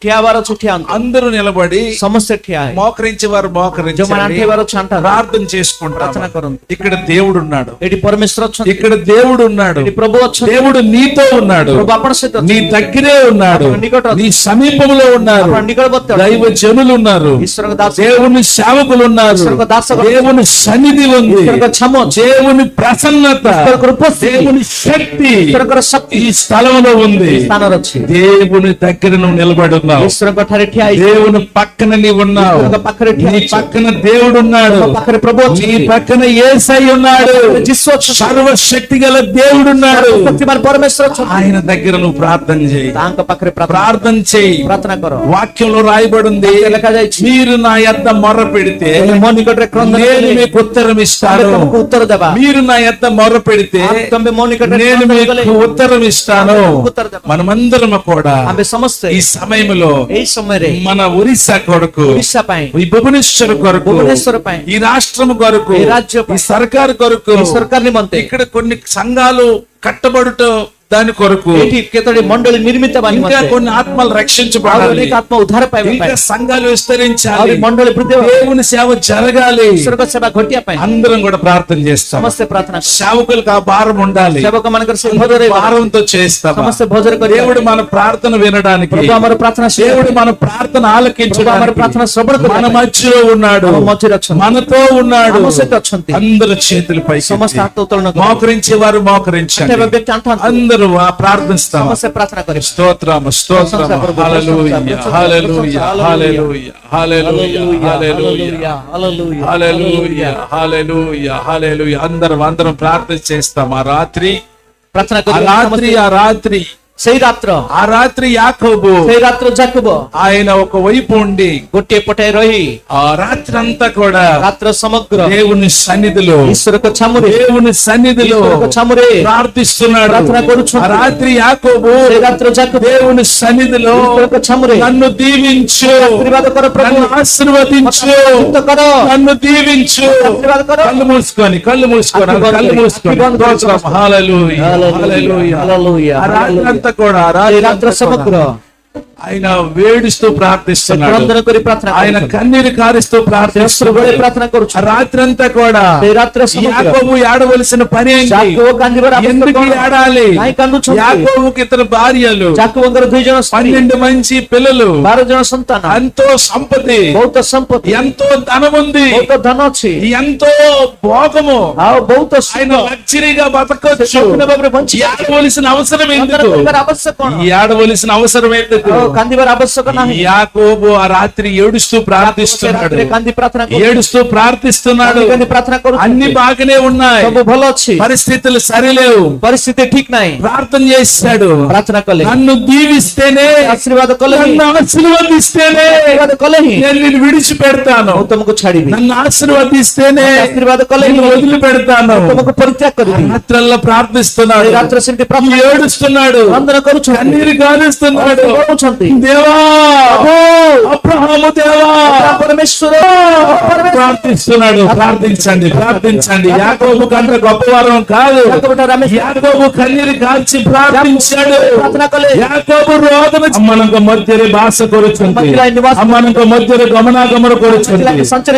ଠିଆ ହେବାର ଅଛି ଠିଆ ହନ୍ତୁ, అందరూ నిలబడి ସମସ୍ତେ ଠିଆ ହେଇ, మోకరించి వారు ଯୋଉମାନେ మోకరించండి, ଆଣ୍ଠେଇବାର ଅଛି ଆଣ୍ଠାନ୍ତୁ, ప్రార్థన చేసుకుంటాం. ପ୍ରାର୍ଥନା କରନ୍ତୁ। ఇక్కడ దేవుడు ఉన్నాడు, ଏଠି ପରମେଶ୍ୱର ଅଛନ୍ତି, ఇక్కడ దేవుడు ఉన్నాడు, ଏଠି ପ୍ରଭୁ ଅଛନ୍ତି, దేవుడు నీతో ఉన్నాడు, ପ୍ରଭୁ ଆପଣଙ୍କ ସହିତ నీ ଅଛନ୍ତି, దగ్గరే ఉన్నాడు, ଆପଣ ନିକଟ నీ సమీపంలో ఉన్నారు, ଆପଣ ନିକଟବର୍ତ୍ତୀ దైవ ଅଛନ୍ତି, జనులు ఉన్నారు, ଈଶ୍ୱରଙ୍କ ଦାସ, దేవుని సేవకులు ఉన్నారు, ଈଶ୍ୱରଙ୍କ ଦାସ, దేవుని సన్నిధి ఉంది, ଈଶ୍ୱରଙ୍କ ଛାମ ଅଛି, దేవుని ప్రసన్నత, ଈଶ୍ୱରଙ୍କର ଉପସ୍ଥିତି, దేవుని శక్తి ଈଶ୍ୱରଙ୍କର ଶକ୍ତି ఈ స్థలంలో ఉంది. ସ୍ଥାନରେ ଅଛି, దేవుని దగ్గర నువ్వు నిలబడి ఉన్నావు, ଈଶ୍ୱରଙ୍କ ଠାରେ ଠିଆ ହେଇଛି, దేవుని పక్కన నీవు ఉన్నావు, ଈଶ୍ୱରଙ୍କ ପାଖରେ ଠିଆ నీ ହେଇଛି, పక్కన దేవుడు ఉన్నాడు, ତମ ପାଖରେ ପ୍ରଭୁ నీ ଅଛନ୍ତି, పక్కన యేసై ఉన్నాడు, ଯୀଶୁ ଅଛନ୍ତି, సర్వశక్తి గల దేవుడు ఉన్నాడు. ଶକ୍ତିମାନ ପରମେଶ୍ୱର ଅଛନ୍ତି, ఆయన దగ్గర నువ్వు ప్రార్థన చేయి, ତାଙ୍କ ପାଖରେ ప్రార్థన చేయి. ପ୍ରାର୍ଥନା କର। వాక్యంలో రాయబడి ఉంది, ଲେଖାଯାଇଛି, మీరు నా యొద్ద మొర్ర పెడితే ତୁମେ ମୋ ନିକଟରେ କ୍ରନ୍ଦନ నేను କଲେ, మీకు ఉత్తరం ଆମେ ఇస్తాను, ତମକୁ ଉତ୍ତର ଦେବା, మీరు నా యొద్ద మొర్ర పెడితే ତମେ ମୋ ନିକଟରେ నేను କ୍ରନ୍ଦନ କଲେ, మీకు ఉత్తరం ఇస్తాను. ఉత్తరం ଦେବା। మనమందరం కూడా ଆମେ ସମସ୍ତେ ఈ సమయంలో ଏଇ ସମୟରେ మన ఒరిస్సా కొరకు, ଓଡ଼ିଶା ପାଇଁ, ఈ భువనేశ్వర కొరకు, ଭୁବନେଶ୍ୱର ପାଇଁ, ఈ రాష్ట్రం కొరకు, ఈ రాజ్య ఈ సర్కారు కొరకు, ఈ सरकार निमन्ते ఇక్కడ కొన్ని సంఘాలు కట్టబడుట దాని కొరకు, एठी केतोडी मण्डली निर्मित बानी ఇంకా मन्ते కొన్ని ఆత్మలు రక్షించబడాలి, अनेक आत्मा उद्धार पाइबा ఇంకా पाए సంఘాలు విస్తరించాలి, और मण्डली वृद्धि దేవుని సేవ జరగాలి. ईश्वर को सेवा घटिया पाए అందరం కూడా ప్రార్థన చేస్తాం. समस्त प्रार्थना సేవకులకు ఆ భారం ఉండాలి. सेवक मानकर से भोजन रे భారంతో చేస్తాం. समस्त भोजन करिए దేవుడు మన ప్రార్థన వినడానికి, प्रभु हमारी प्रार्थना దేవుడు మన ప్రార్థన प्रभु हमारी ఆలకించడానికి प्रार्थना श्रवण మన करिए మధ్యలో ఉన్నాడు, ଆମ ମଝିରେ ଅଛନ୍ତି, మనతో ఉన్నాడు. ଆମ ସହିତ ଅଛନ୍ତି। అందరు చేతులపై समस्त हाथ उତ୍ତोलन करिए మోకరించే వారు మోకరించండి. अथवा व्यक्ति अंत అందరూ ప్రార్థిస్తాం. समस्त प्रार्थना करिए స్తోత్రం స్తోత్రం హల్లెలూయా హల్లెలూయా హల్లెలూయా హల్లెలూయా హల్లెలూయా हालेलुया హల్లెలూయా హల్లెలూయా హల్లెలూయా. అందరం ప్రార్థన చేస్తాం. ఆ రాత్రి प्रार्थना ఆ రాత్రి ସେଇ ରାତ୍ର ఆ రాత్రి యాకోబు ସେଇ ରାତ୍ର ଯାକବ ఆయన ఒక వైపు ఉండి ଗୋଟିଏ ପଟେ ରହି ఆ రాత్రి అంతా కూడా ରାତ୍ର ସମଗ୍ର దేవుని సన్నిధిలో ଈଶ୍ୱରଙ୍କ ଛାମୁରେ దేవుని సన్నిధిలో ଈଶ୍ୱରଙ୍କ ଛାମୁରେ ప్రార్థిస్తున్నాడు. ప్రార్థన କରୁଛନ୍ତି। ఆ రాత్రి యాకోబు ସେଇ ରାତ୍ର ଯାକବ దేవుని సన్నిధిలో ଈଶ୍ୱରଙ୍କ ଛାମୁରେ నన్ను దీవించు, ఆశీర్వాద కర ప్రభు, నన్ను ఆశీర్వదించు, ముక్త కర, నన్ను దీవించు. ఆశీర్వాద కర, కళ్ళు మూసుకొని కళ్ళు మూసుకొని అగ్గి బంద్ కళ్ళు మూసుకొని అగ్గి బంద్ స్తోత్రం. హల్లెలూయా హల్లెలూయా హల్లెలూయా ఆ రాత్రి అంతా కూడా ఆ ସେଇ రాత్రి ରାତ୍ର అంతా ସମଗ୍ର కూడా ఆయన వేడుస్తూ ప్రార్థిస్తున్నాడు. କ୍ରନ୍ଦନ କରି ପ୍ରାର୍ଥନା ఆయన కన్నీరు కారుస్తూ ప్రార్థిస్తున్నాడు. ପ୍ରାର୍ଥନା କରୁଛୁ। రాత్రి అంతా కూడా ସେଇ ରାତ୍ର ସମଗ୍ର యాకోబు ఏడవలసిన పని ఏంటి? ଯାକୋବ କାନ୍ଦିବାର ଆବଶ୍ୟକ ఎందుకు କଣ? ఏడాలి? କାହିଁ କାନ୍ଦୁଛନ୍ତି? యాకోబుకి ఇద్దరు భార్యలు, ଯାକୋବଙ୍କର 2 ଜଣ ସ୍ତ୍ରୀ, 12 మంచి పిల్లలు, 12 ଜଣ ସନ୍ତାନ, ఎంతో సంపత్తి, ବହୁତ ସମ୍ପତ୍ତି, ఎంతో ధనముంది, ବହୁତ ଧନ ଅଛି, ఎంతో భోగము, ଆଉ ବହୁତ ఆయన ସୁଖ లగ్జరీగా బతకొచ్చు. ସମ୍ପୂର୍ଣ୍ଣ ଭାବରେ ବଞ୍ଚି ఏడవలసిన అవసరం ఎందుకు? କରିବାର ଆବଶ୍ୟକ କଣ? ఏడవలసిన అవసరం ఎందుకు? ଆଉ କାନ୍ଦିବାର ଆବଶ୍ୟକ ନାହିଁ। యాకోబు ఆ రాత్రి ఏడుస్తూ ସେ ప్రార్థిస్తున్నాడు, ରାତିରେ କାନ୍ଦି ପ୍ରାର୍ଥନା କରୁଛି, ఏడుస్తూ ప్రార్థిస్తున్నాడు. କାନ୍ଦି ପ୍ରାର୍ଥନା କରୁଛି। అన్ని బాగానే ఉన్నాయి, ସବୁ ଭଲ ଅଛି, పరిస్థితులు సరిలేవు, ପରିସ୍ଥିତି ଠିକ ନାହିଁ, ప్రార్థన చేశాడు. ପ୍ରାର୍ଥନା କଲେ, నన్ను దీవిస్తేనే, ଆଶୀର୍ବାଦ କଲେ ହିଁ, నన్ను ఆశీర్వదిస్తేనే ଆଶୀର୍ବାଦ କଲେ ହିଁ నేను నిన్ను విడిచిపెడతాను, ମୁଁ ତମକୁ ଛାଡ଼ିବି, నన్ను ఆశీర్వదిస్తేనే ଆଶୀର୍ବାଦ କଲେ ହିଁ నిన్ను వదిలిపెడతాను. ତମକୁ ପରିତ୍ୟାଗ କରିବି। రాత్రల్లా ప్రార్థిస్తున్నాడు, ସେଇ ରାତ୍ର ସେମିତି ପ୍ରାର୍ଥନା ఏడుస్తున్నాడు, ବନ୍ଦన କରୁଛନ୍ତି, కన్నీరు గారుస్తున్నాడు. କରୁଛନ୍ତି। దేవా, అబ్రహాము దేవా, ପରମେଶ୍ୱର ప్రార్థిస్తున్నాడు. ప్రార్థించండి ప్రార్థించండి. యాకోబు కంటే గొప్పవారం కాదు. యాకోబు కన్నీరు కాల్చి ప్రార్థించాడు. ପ୍ରାର୍ଥନା କଲେ, యాకోబు రోదన అమ్మనక మధ్యరే భాష କରୁଛନ୍ତି, అమ్మనక మధ్యରେ ଗମନାଗମନ କରୁଛନ୍ତି।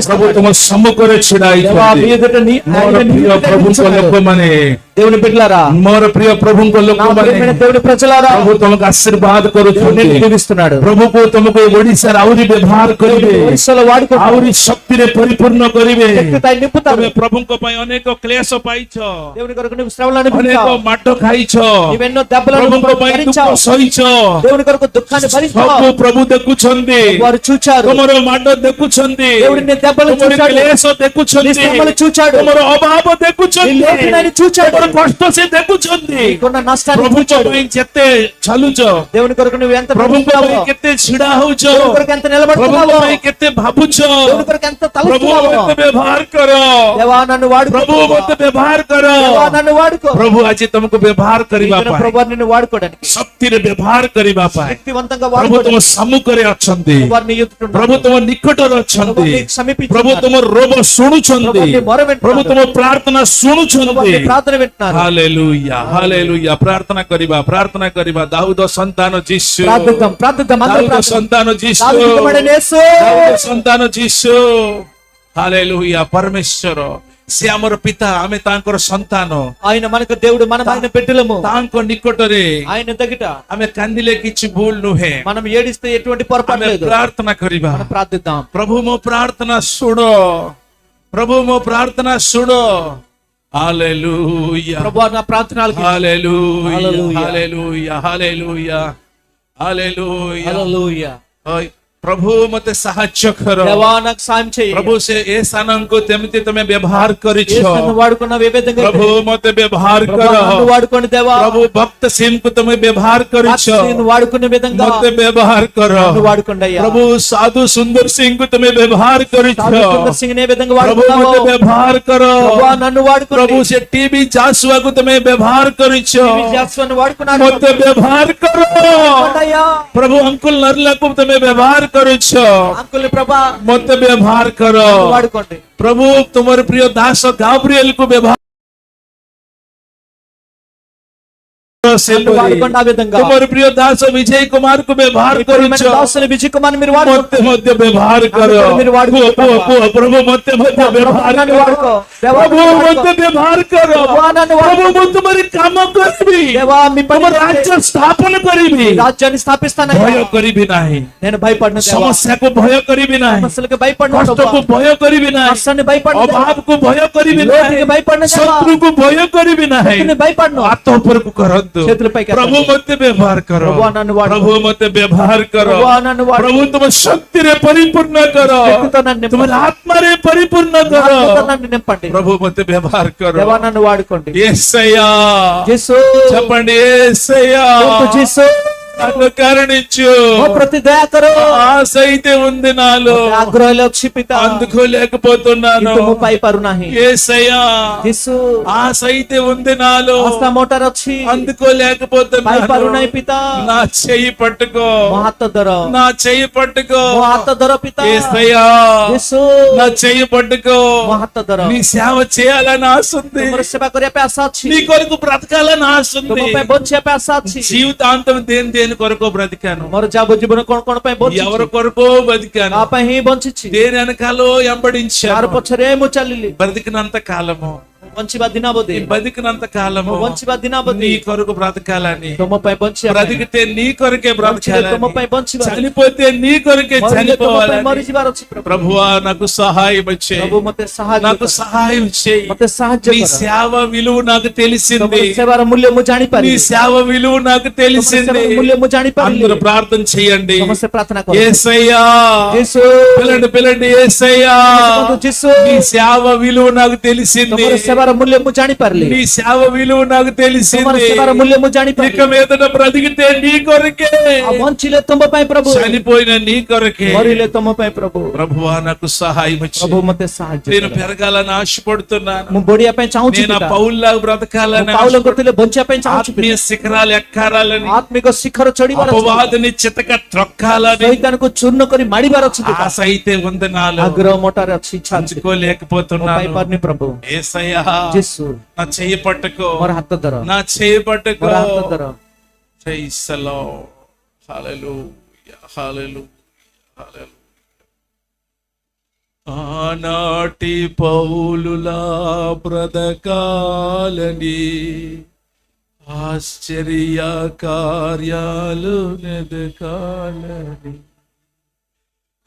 ପ୍ରଭୁ ତୁମ ସମ୍ମୁଖରେ ଛିଡା ହେଇଛନ୍ତି। ମୋର ପ୍ରିୟ ପ୍ରଭୁଙ୍କ ଲୋକମାନେ, దేవుని బిడ్డలారా, ମୋର ପ୍ରିୟ ପ୍ରଭୁଙ୍କ నా ଲୋକମାନେ, ప్రియమైన దేవుని ప్రజలారా, ପ୍ରଭୁ ତୁମକୁ ଆଶୀର୍ବାଦ କରୁଛନ୍ତି। దీవిస్తున్నాడు। ପ୍ରଭୁକୁ ତୁମକୁ ଓଡ଼ିଶାରେ ଆହୁରି ବ୍ୟବହାର କରିବେ, ଓଡ଼ିଶାలో వాడుకో, ଆହୁରି ଶକ୍ତିରେ ପରିପୂର୍ଣ୍ଣ କରିବେ। శక్తితో నింపుతాడు। ତମେ ପ୍ରଭୁଙ୍କ ପାଇଁ ଅନେକ କ୍ଲେଶ ପାଇଛ, దేవుని కొరకు నువ్వు శ్రమలను ଅନେକ భరించావు, ମାଡ ଖାଇଛ, నీవెన్నో దెబ్బలను ପ୍ରଭୁଙ୍କ ପାଇଁ ଦୁଃଖ భరించావు, ସହିଛ। దేవుని కొరకు దుఃఖాన్ని భరించావు। ସବୁ ପ୍ରଭୁ ଦେଖୁଛନ୍ତି, వారు చూచారు, ତୁମର ମାଡ ଦେଖୁଛନ୍ତି, దేవుడి నీ దెబ్బలు ତୁମର చూచాడు, କ୍ଲେଶ నీ ଦେଖୁଛନ୍ତି, శ్రమలు చూచాడు, ତୁମର ଅଭାବ నీ ଦେଖୁଛନ୍ତି, లోటుని చూచాడు, ତୁମର କଷ୍ଟ ସେ ଦେଖୁଛନ୍ତି। నీకున్న నష్టాన్ని ପ୍ରଭୁଙ୍କ చూచాడు। ପାଇଁ ଯେତେ ଚାଲୁଛ, దేవుని కొరకు నువ్వు ఎంత ପ୍ରଭୁଙ୍କ భరించావో, ପାଇଁ କେତେ ଛିଡା ହଉଛ, దేవుని కొరకు ఎంత ପ୍ରଭୁଙ୍କ నిలబడుతున్నావో, ପାଇଁ କେତେ ଭାବୁଛ, దేవుని కొరకు ఎంత ପ୍ରଭୁ తలస్తున్నావో, ମତେ ବ୍ୟବହାର କର, దేవా నన్ను వాడుకో, ପ୍ରଭୁ ମତେ ବ୍ୟବହାର କର। దేవా నన్ను వాడుకో। ପ୍ରଭୁ ଆଜି ତମକୁ ବ୍ୟବହାର କରିବା ପାଇଁ, ప్రభు నిన్ను వాడుకోవడానికి, ଶକ୍ତିରେ ବ୍ୟବହାର କରିବା ପାଇଁ శక్తివంతంగా ପ୍ରଭୁ ତୁମ వాడుకోవడానికి, ସମ୍ମୁଖରେ ଅଛନ୍ତି, వారిని ఎదుర్కొంటున్నాడు। ପ୍ରଭୁ ତୁମ ନିକଟରେ ప్రభు ଅଛନ୍ତି, నీకు సమీపించున్నాడు। ପ୍ରଭୁ ତୁମ ରୋଗ ଶୁଣୁଛନ୍ତି, ప్రభు నీ మొర వింటున్నాడు। ପ୍ରଭୁ ତୁମ ପ୍ରାର୍ଥନା ప్రభు ଶୁଣୁଛନ୍ତି। నీ ప్రార్థన వింటున్నారు। Hallelujah hallelujah. ପ୍ରାର୍ଥନା କରିବା। ଦାଉଦ ସନ୍ତାନ ଯୀଶୁ, ప్రార్థిద్దాం, ప్రార్థిద్దాం, అందరూ ଦାଉଦ ప్రార్థిద్దాం। ସନ୍ତାନ ଯୀଶୁ, దావీదు కుమారుడైన యేసు, ଦାଉଦ ସନ୍ତାନ ଯୀଶୁ। ହାଲେଲୁୟା। ପରମେଶ୍ୱର ସେ ଆମର ପିତା, ଆମେ ତାଙ୍କର ସନ୍ତାନ। ఆయన మనకు దేవుడు, మనం ఆయన బిడ్డలము। ତାଙ୍କ ନିକଟରେ ఆయన దగ్గర ଆମେ କାନ୍ଦିଲେ କିଛି ଭୁଲ ନୁହେଁ, మనం ఏడిస్తే ఎటువంటి పొరపాటు ଆମେ లేదు। ପ୍ରାର୍ଥନା କରିବା। మనం ప్రార్థిద్దాం। ପ୍ରଭୁ ମୋ ପ୍ରାର୍ଥନା ଶୁଣ, ପ୍ରଭୁ ମୋ ପ୍ରାର୍ଥନା ଶୁଣ। ହାଲେଲୁୟା ప్రభువా నా ప్రార్థన ఆలకించు। Hallelujah hallelujah. Hallelujah hallelujah hallelujah. Hallelujah. ପ୍ରଭୁ ମତେ ସାହାଯ୍ୟ କର। దేవా నాకు సాయం చేయి। ପ୍ରଭୁ ସେ ଏ ସ୍ଥାନକୁ ଯେମିତି ତମେ ବ୍ୟବହାର କରିଛ, యేసును వాడుకున్నావు ఏ విధంగా? ପ୍ରଭୁ ମତେ ବ୍ୟବହାର ప్రభువా କର। నన్ను వాడుకోండి దేవా। ପ୍ରଭు ଭକ୍ତ ସିଂଙ୍କୁ ତମେ ବ୍ୟବହାର କରିଛ, నేను వాడుకునే విధంగా ମତେ ବ୍ୟବହାର କର। నన్ను వాడుకోండి అయ్యా। ପ୍ରଭୁ ସାଧୁ ସୁନ୍ଦର ସିଂଙ୍କୁ ତମେ ବ୍ୟବହାର କରିଛ, సాధు సుందర్ సింగ్ ఏ విధంగా ପ୍ରଭୁ వాడుకున్నావు? ମତେ ବ୍ୟବହାର କର। ప్రభువా నన్ను వాడుకోండి। ପ୍ରଭୁ ସେ ଟିବି ଜାସୁଆକୁ ତମେ ବ୍ୟବହାର କରିଛ, జాస్వాన్ని వాడుకున్నాను। ମତେ ବ୍ୟବହାର କର। వాడుకోండి అయ్యా। ପ୍ରଭୁ ଅଙ୍କୁଲ ନର୍ଲାକୁ ତମେ ବ୍ୟବହାର କରିଛ, అంకుల్ ప్రభా ମତେ ବ୍ୟବହାର କର। వాడుకోండి। ପ୍ରଭୁ ତୁମର ପ୍ରିୟ ଦାସ ଗାବ୍ରିଏଲକୁ ବ୍ୟବହାର వాడుకోండి ఆ విధంగా तुम्हारे प्रिय दास विजय कुमार को व्यवहार करो దాసుని విజయ్ కుమార్ మీరు వాడుకోండి मध्य मध्य व्यवहार करो మీరు వాడుకో प्रभु मध्य मध्य व्यवहार करो వాడుకో प्रभु मध्य व्यवहार करो प्रभु मध्य तुम्हारे काम करिबी దేవా మీ तुम పని राज्य स्थापन करिबी రాజ్యాన్ని స్థాపిస్తాను भय करिबी नहीं నేను భయపడను దేవా समस्या को भय करिबी नहीं సమస్యలకు భయపడను कष्ट को भय करिबी नहीं కష్టాన్ని భయపడను अभाव को भय करिबी లోటుకి नहीं భయపడను దేవా शत्रु को भय करिबी नहीं నేను భయపడను हाथ ऊपर को करंतु చేతులపైకి प्रभु मध्य व्यवहार करो ప్రభువా నన్ను వాడుకో प्रभु मध्य व्यवहार करो ప్రభువా నన్ను వాడుకో प्रभु तुम शक्ति रे परिपूर्ण करो శక్తితో నన్ను నింపండి. तुम्हारे आत्मा रे परिपूर्ण करो ఆత్మతో నన్ను నింపండి प्रभु मध्य व्यवहार करो దేవా నన్ను వాడుకోండి యేసయ్యా యేసు చెప్పండి యేసయ్యా యేసు నన్ను కరుణించు ఓ ప్రతి దయ కరో ఆశ అయితే ఉంది నాలో आग्रह लक्ष्य पिता అందుకోలేకపోతున్నాను କିନ୍ତୁ ମୋ ପାଇପାରୁ ନାହିଁ యేసయ్యా ଯୀଶୁ ఆశ అయితే ఉంది నాలో ଆଶା ମୋଟାର ଅଛି అందుకోలేకపోతున్నాను ପାଇପାରୁ ନାହିଁ ପିତା నా చెయ్యి పట్టుకో ମୋ ହାତ ଧର నా చెయ్యి పట్టుకో ମୋ ହାତ ଧର ପିତା యేసయ్యా ଯୀଶୁ నా చెయ్యి పట్టుకో ମୋ ହାତ ଧର నీ సేవ చేయాలని ఆశ ఉంది ତୁମର ସେବା କରିବା ପାଇଁ ଆଶା ଅଛି నీ కొరకు బ్రతకాలని ఆశ ତୁମ ఉంది ପାଇଁ ବଞ୍ଚିବା ପାଇଁ ଆଶା ଅଛି జీవితాంతం దేని కొరకు బ్రతికాను ମୋର ଯାବ ଜୀବନ କଣ କଣ ପାଇଁ ఎవరి ବଞ୍ଚିଛି కొరకో బతికాను ତା ପାଇଁ ହିଁ ବଞ୍ଚିଛି దేని వెనకాలో ତାର వెంబడించాను ପଛରେ ମୁଁ ଚାଲିଲି బ్రతికినంత కాలము ବଞ୍ଚିବା ଦିନାବଧି బతికినంత కాలము ମୁଁ ବଞ୍ଚିବା నీ ଦିନାବଧି కొరకు బ్రతకాలని ତୁମ ପାଇଁ ବଞ୍ଚିବା ପାଇଁ బ్రతికితే నీ కొరకే ବଞ୍ଚିଲେ ତୁମ బ్రతకాలని ପାଇଁ బଞ୍ଚିବା చనిపోతే నీ కొరకే ମରିଲେ ତୁମ ପାଇଁ చనిపోవాలని ମରିଯିବାର ଅଛି ପ୍ରଭୁ ప్రభువా నాకు సహాయం చేయి ପ୍ରଭୁ ମତେ ସାହାଯ୍ୟ నాకు କର సహాయం చేయి ମତେ ସାହାଯ୍ୟ నీ କର సేవ విలువ నాకు తెలిసింది ତମର ସେବାର ମୂଲ୍ୟ ମୁଁ నీ ଜାଣିପାରିଲି సేవ విలువ నాకు ତମର తెలిసింది ସେବାର ମୂଲ୍ୟ ମୁଁ ଜାଣିପାରିଲି అందరూ ప్రార్థన చేయండి ସମସ୍ତେ ପ୍ରାର୍ଥନା କର యేసయ్యా ଯୀଶୁ పిల్లండి పిల్లండి యేసయ్యా ଯୀଶୁ నీ సేవ విలువ నాకు తెలిసింది ତମର ସେବାର ମୂଲ୍ୟ ମୁଁ ଜାଣିପାରିଲି నీ సేవ విలువ నాకు ତମର తెలిసింది ସେବାର ମୂଲ୍ୟ ମୁଁ ఇక ଜାଣିପାରିଲି మీదట బ్రతికితే నీ కొరకే ଆଉ ବଞ୍ଚିଲେ ତୁମ ପାଇଁ ପ୍ରଭୁ చనిపోయిన నీ కొరకే ମରିଲେ ତୁମ ପାଇଁ ପ୍ରଭୁ ప్రభువా నాకు సహాయం ପ୍ରଭୁ చేయి ମତେ ସାହାଯ୍ୟ నేను କର పెరగాలని ఆశపడుతున్నాను ମୁଁ ବଢିବା ପାଇଁ ଚାହୁଁଛି నేను ପିତା। పౌల్లాగా బ్రతకాలని ମୁଁ ପାଉଲଙ୍କ ଥିଲେ ବଞ୍ଚିବା ପାଇଁ ଚାହୁଁଛି ఆత్మీయ శిఖరాలు ఎక్కాలని ଆତ୍ମିକ ଶିଖର ଚଢିବାର ଅଛି అపవాదిని చితక త్రొక్కాలని ଶୈତାନକୁ ଚୂର୍ଣ୍ଣ କରି ମାରିବାର ଅଛି ପିତା। ఆశ అయితే ఉంది నాలో ଆଗ୍ରହ ମୋଟାରେ ଅଛି ଇଚ୍ଛା ଅଛି ମୁଁ అందుకోలేకపోతున్నాను ପାଇପାରୁନି ପ୍ରଭୁ యేసయ్యా ଯୀଶୁ నా చెయ్యి పట్టుకో ମୋର ହାତ ଧର నా చెయ్యి పట్టుకో ମୋର ହାତ ଧର Praise the Lord. Hallelujah. Hallelujah. Hallelujah. ఆనాటి పౌలులా బ్రతకాలని ఆశ్చర్య కార్యాలు నెదకాలని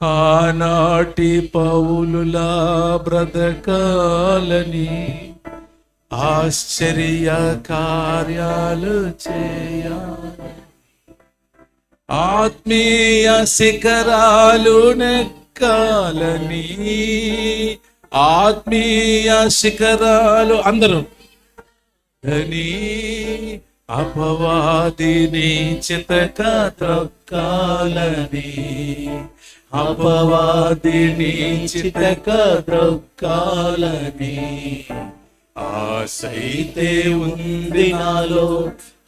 ఆనాటి పౌలులా బ్రతకాలని ఆశ్చర్య కార్యాలు చేయాలి ఆత్మీయ శిఖరాలు నెక్కాలని ఆత్మీయ శిఖరాలు అందరూ అని అపవాదిని చితక త్రొక్కాలని అపవాదిని చితక త్రొక్కాలని ఆశైతే ఉంది నాలో